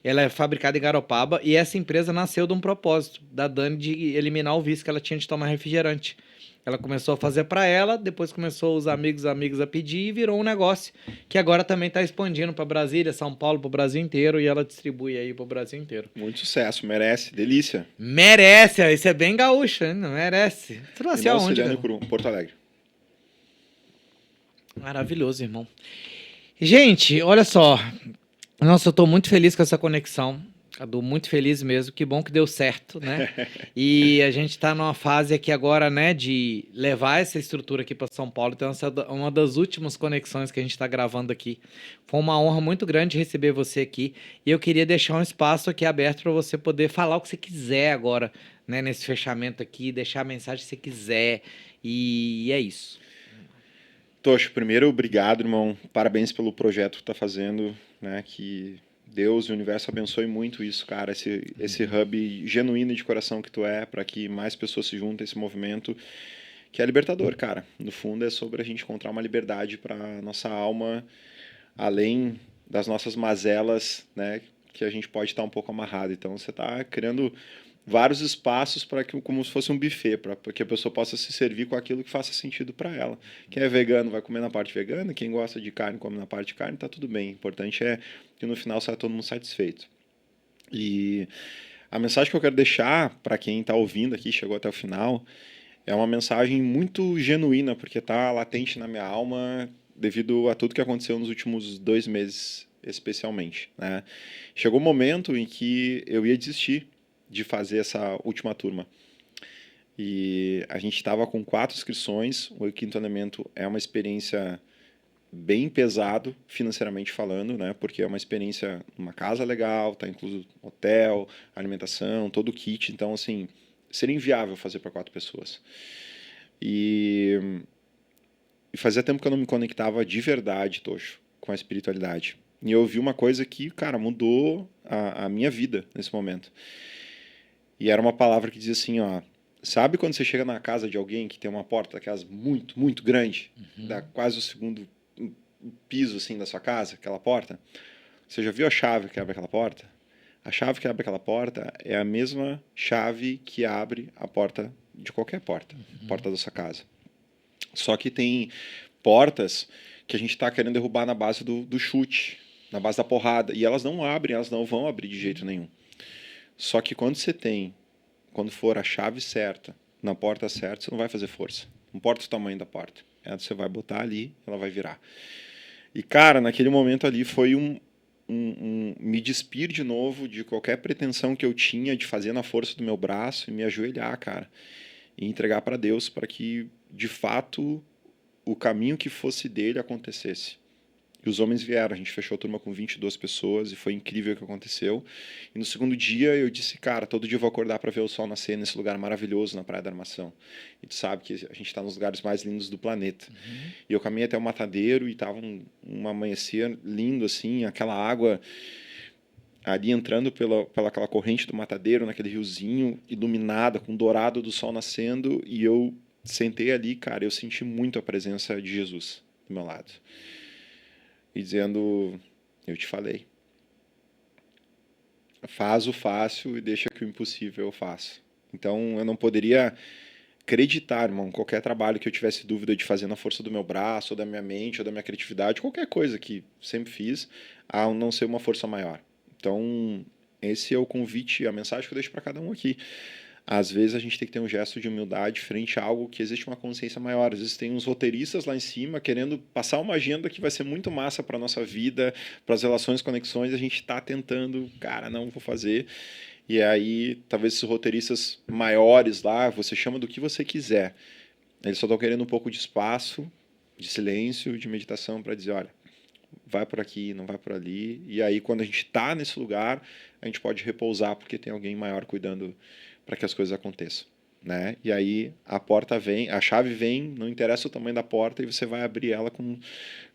ela é fabricada em Garopaba e essa empresa nasceu de um propósito da Dani de eliminar o vício que ela tinha de tomar refrigerante. Ela começou a fazer para ela, depois começou os amigos a pedir e virou um negócio que agora também está expandindo para Brasília, São Paulo, para o Brasil inteiro e ela distribui aí para o Brasil inteiro. Muito sucesso, merece, delícia. Merece, isso é bem gaúcho, hein? Merece. Você nasceu aonde? Porto Alegre. Maravilhoso, irmão. Gente, olha só. Nossa, eu tô muito feliz com essa conexão. Cadu, muito feliz mesmo. Que bom que deu certo, né? E a gente tá numa fase aqui agora, né, de levar essa estrutura aqui para São Paulo. Então, essa é uma das últimas conexões que a gente tá gravando aqui. Foi uma honra muito grande receber você aqui. E eu queria deixar um espaço aqui aberto para você poder falar o que você quiser agora, né, nesse fechamento aqui, deixar a mensagem que você quiser. E é isso. Tocho, primeiro, obrigado, irmão. Parabéns pelo projeto que tá fazendo, né? Que Deus e o universo abençoe muito isso, cara. Esse hub genuíno de coração que tu é, para que mais pessoas se juntem a esse movimento, que é libertador, cara. No fundo, é sobre a gente encontrar uma liberdade para nossa alma além das nossas mazelas, né, que a gente pode estar um pouco amarrado. Então, você está criando vários espaços para que, como se fosse um buffet, para que a pessoa possa se servir com aquilo que faça sentido para ela. Quem é vegano vai comer na parte vegana, quem gosta de carne come na parte de carne, tá tudo bem. O importante é que no final saia todo mundo satisfeito. E a mensagem que eu quero deixar para quem está ouvindo aqui, chegou até o final, é uma mensagem muito genuína, porque está latente na minha alma devido a tudo que aconteceu nos últimos 2 meses, especialmente, né? Chegou um momento em que eu ia desistir de fazer essa última turma. E a gente estava com 4 inscrições. O Quinto Elemento é uma experiência bem pesado, financeiramente falando, né? Porque é uma experiência numa casa legal, tá incluso hotel, alimentação, todo o kit. Então, assim, seria inviável fazer para 4 pessoas. E fazia tempo que eu não me conectava de verdade, Tocho, com a espiritualidade. E eu vi uma coisa que, cara, mudou a minha vida nesse momento. E era uma palavra que dizia assim, ó, sabe quando você chega na casa de alguém que tem uma porta daquelas muito, muito grande, dá quase o segundo piso assim da sua casa, aquela porta? Você já viu a chave que abre aquela porta? A chave que abre aquela porta é a mesma chave que abre a porta de qualquer porta, porta da sua casa. Só que tem portas que a gente está querendo derrubar na base do chute, na base da porrada, e elas não abrem, elas não vão abrir de jeito nenhum. Só que quando for a chave certa, na porta certa, você não vai fazer força. Não importa o tamanho da porta. Você vai botar ali, ela vai virar. E, cara, naquele momento ali foi me despir de novo de qualquer pretensão que eu tinha de fazer na força do meu braço e me ajoelhar, cara. E entregar para Deus para que, de fato, o caminho que fosse dele acontecesse. E os homens vieram, a gente fechou a turma com 22 pessoas e foi incrível o que aconteceu. E no segundo dia eu disse, cara, todo dia eu vou acordar para ver o sol nascer nesse lugar maravilhoso na Praia da Armação. E tu sabe que a gente está nos lugares mais lindos do planeta. E eu caminhei até o matadeiro e tava um amanhecer lindo assim, aquela água ali entrando pela aquela corrente do matadeiro, naquele riozinho, iluminada, com o dourado do sol nascendo. E eu sentei ali, cara, eu senti muito a presença de Jesus do meu lado. E dizendo, eu te falei. Faz o fácil e deixa que o impossível eu faça. Então, eu não poderia acreditar, irmão, qualquer trabalho que eu tivesse dúvida de fazer na força do meu braço, ou da minha mente, ou da minha criatividade, qualquer coisa que sempre fiz, a não ser uma força maior. Então, esse é o convite, a mensagem que eu deixo para cada um aqui. Às vezes a gente tem que ter um gesto de humildade frente a algo que existe uma consciência maior. Às vezes tem uns roteiristas lá em cima querendo passar uma agenda que vai ser muito massa para a nossa vida, para as relações, conexões, a gente está tentando, cara, não vou fazer. E aí, talvez esses roteiristas maiores lá, você chama do que você quiser. Eles só estão querendo um pouco de espaço, de silêncio, de meditação para dizer, olha, vai por aqui, não vai por ali. E aí, quando a gente está nesse lugar, a gente pode repousar porque tem alguém maior cuidando para que as coisas aconteçam, né? E aí a porta vem, a chave vem, não interessa o tamanho da porta e você vai abrir ela com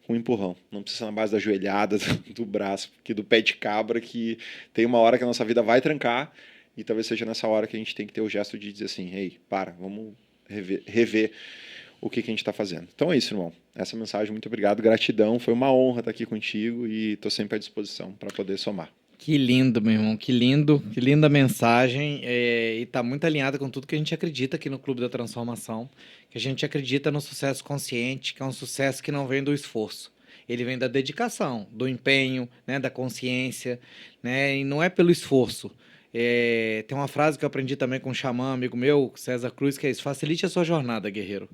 um empurrão. Não precisa ser na base da joelhada, do braço, porque do pé de cabra, que tem uma hora que a nossa vida vai trancar e talvez seja nessa hora que a gente tem que ter o gesto de dizer assim, ei, para, vamos rever o que a gente está fazendo. Então é isso, irmão. Essa mensagem, muito obrigado, gratidão, foi uma honra estar aqui contigo e estou sempre à disposição para poder somar. Que lindo, meu irmão, que linda mensagem, e tá muito alinhada com tudo que a gente acredita aqui no Clube da Transformação, que a gente acredita no sucesso consciente, que é um sucesso que não vem do esforço, ele vem da dedicação, do empenho, né, da consciência, né, e não é pelo esforço. Tem uma frase que eu aprendi também com um xamã, amigo meu, César Cruz, que é isso, facilite a sua jornada, guerreiro,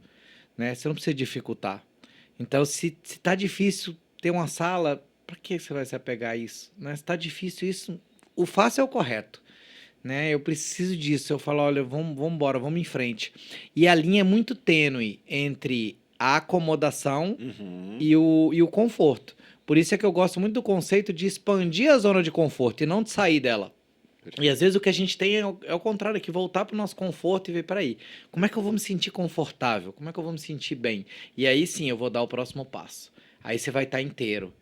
né, você não precisa dificultar. Então, se tá difícil ter uma sala, para que você vai se apegar a isso? Né? Se está difícil isso, o fácil é o correto. Né? Eu preciso disso. Eu falo, olha, vamos embora, vamos em frente. E a linha é muito tênue entre a acomodação e o conforto. Por isso é que eu gosto muito do conceito de expandir a zona de conforto e não de sair dela. E às vezes o que a gente tem é o contrário, é que voltar para o nosso conforto e ver, peraí, como é que eu vou me sentir confortável? Como é que eu vou me sentir bem? E aí sim eu vou dar o próximo passo. Aí você vai estar inteiro.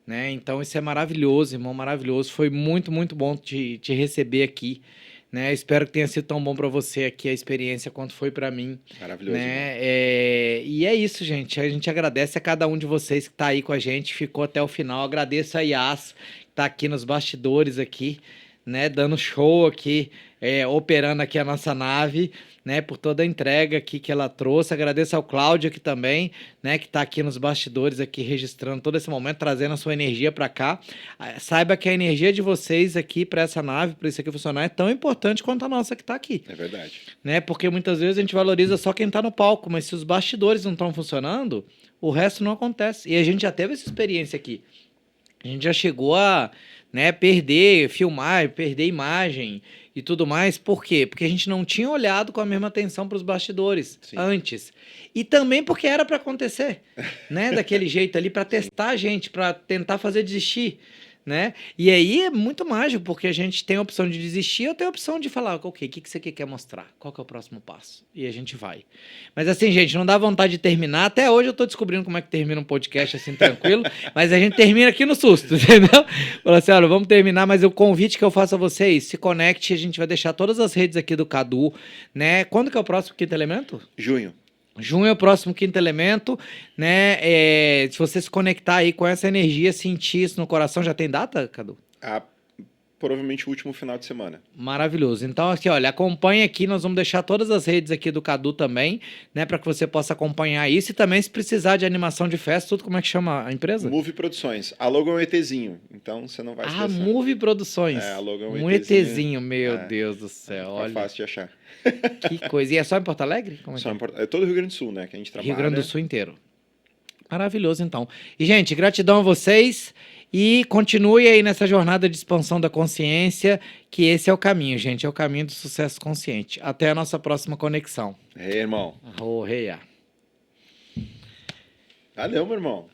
Né? Então isso é maravilhoso, irmão, maravilhoso. Foi muito, muito bom te receber aqui, né? Espero que tenha sido tão bom para você aqui a experiência quanto foi para mim, Maravilhoso. né? E é isso, gente. A gente agradece a cada um de vocês que tá aí com a gente, ficou até o final. Agradeço a Yas, que tá aqui nos bastidores aqui, né? Dando show aqui, operando aqui a nossa nave, né? Por toda a entrega aqui que ela trouxe. Agradeço ao Cláudio aqui também, né? Que tá aqui nos bastidores aqui, registrando todo esse momento, trazendo a sua energia para cá. Saiba que a energia de vocês aqui para essa nave, para isso aqui funcionar, é tão importante quanto a nossa que tá aqui, É verdade. né? Porque muitas vezes a gente valoriza só quem tá no palco, mas se os bastidores não estão funcionando, o resto não acontece. E a gente já teve essa experiência aqui. A gente já chegou a, né, perder, filmar, perder imagem e tudo mais. Por quê? Porque a gente não tinha olhado com a mesma atenção para os bastidores Sim. antes. E também porque era para acontecer, né? Daquele jeito ali, para testar a gente, para tentar fazer desistir, né? E aí é muito mágico, porque a gente tem a opção de desistir ou tem a opção de falar, ok, o que você quer mostrar? Qual que é o próximo passo? E a gente vai. Mas assim, gente, não dá vontade de terminar. Até hoje eu tô descobrindo como é que termina um podcast assim, tranquilo, mas a gente termina aqui no susto, entendeu? Fala assim, olha, vamos terminar, mas o convite que eu faço a vocês, se conecte, a gente vai deixar todas as redes aqui do Cadu, né? Quando que é o próximo Quinto Elemento? Junho. Junho é o próximo Quinto Elemento, né? Se você se conectar aí com essa energia, sentir isso no coração, já tem data, Cadu? Provavelmente o último final de semana. Maravilhoso. Então, aqui, olha, acompanha aqui, nós vamos deixar todas as redes aqui do Cadu também, né? Para que você possa acompanhar isso e também se precisar de animação de festa, tudo, como é que chama a empresa? Move Produções. A logo é um ETzinho, então você não vai esquecer. Move Produções. A logo é um ETzinho, meu É. Deus do céu, Tá olha. fácil de achar. Que coisa. E é só em Porto Alegre? Como é Só que é? É todo o Rio Grande do Sul, né? Que a gente trabalha. Rio Grande do Sul inteiro. Maravilhoso, então. E, gente, gratidão a vocês e continue aí nessa jornada de expansão da consciência, que esse é o caminho, gente, é o caminho do sucesso consciente. Até a nossa próxima conexão. É, irmão. Oh, reia. Valeu, meu irmão.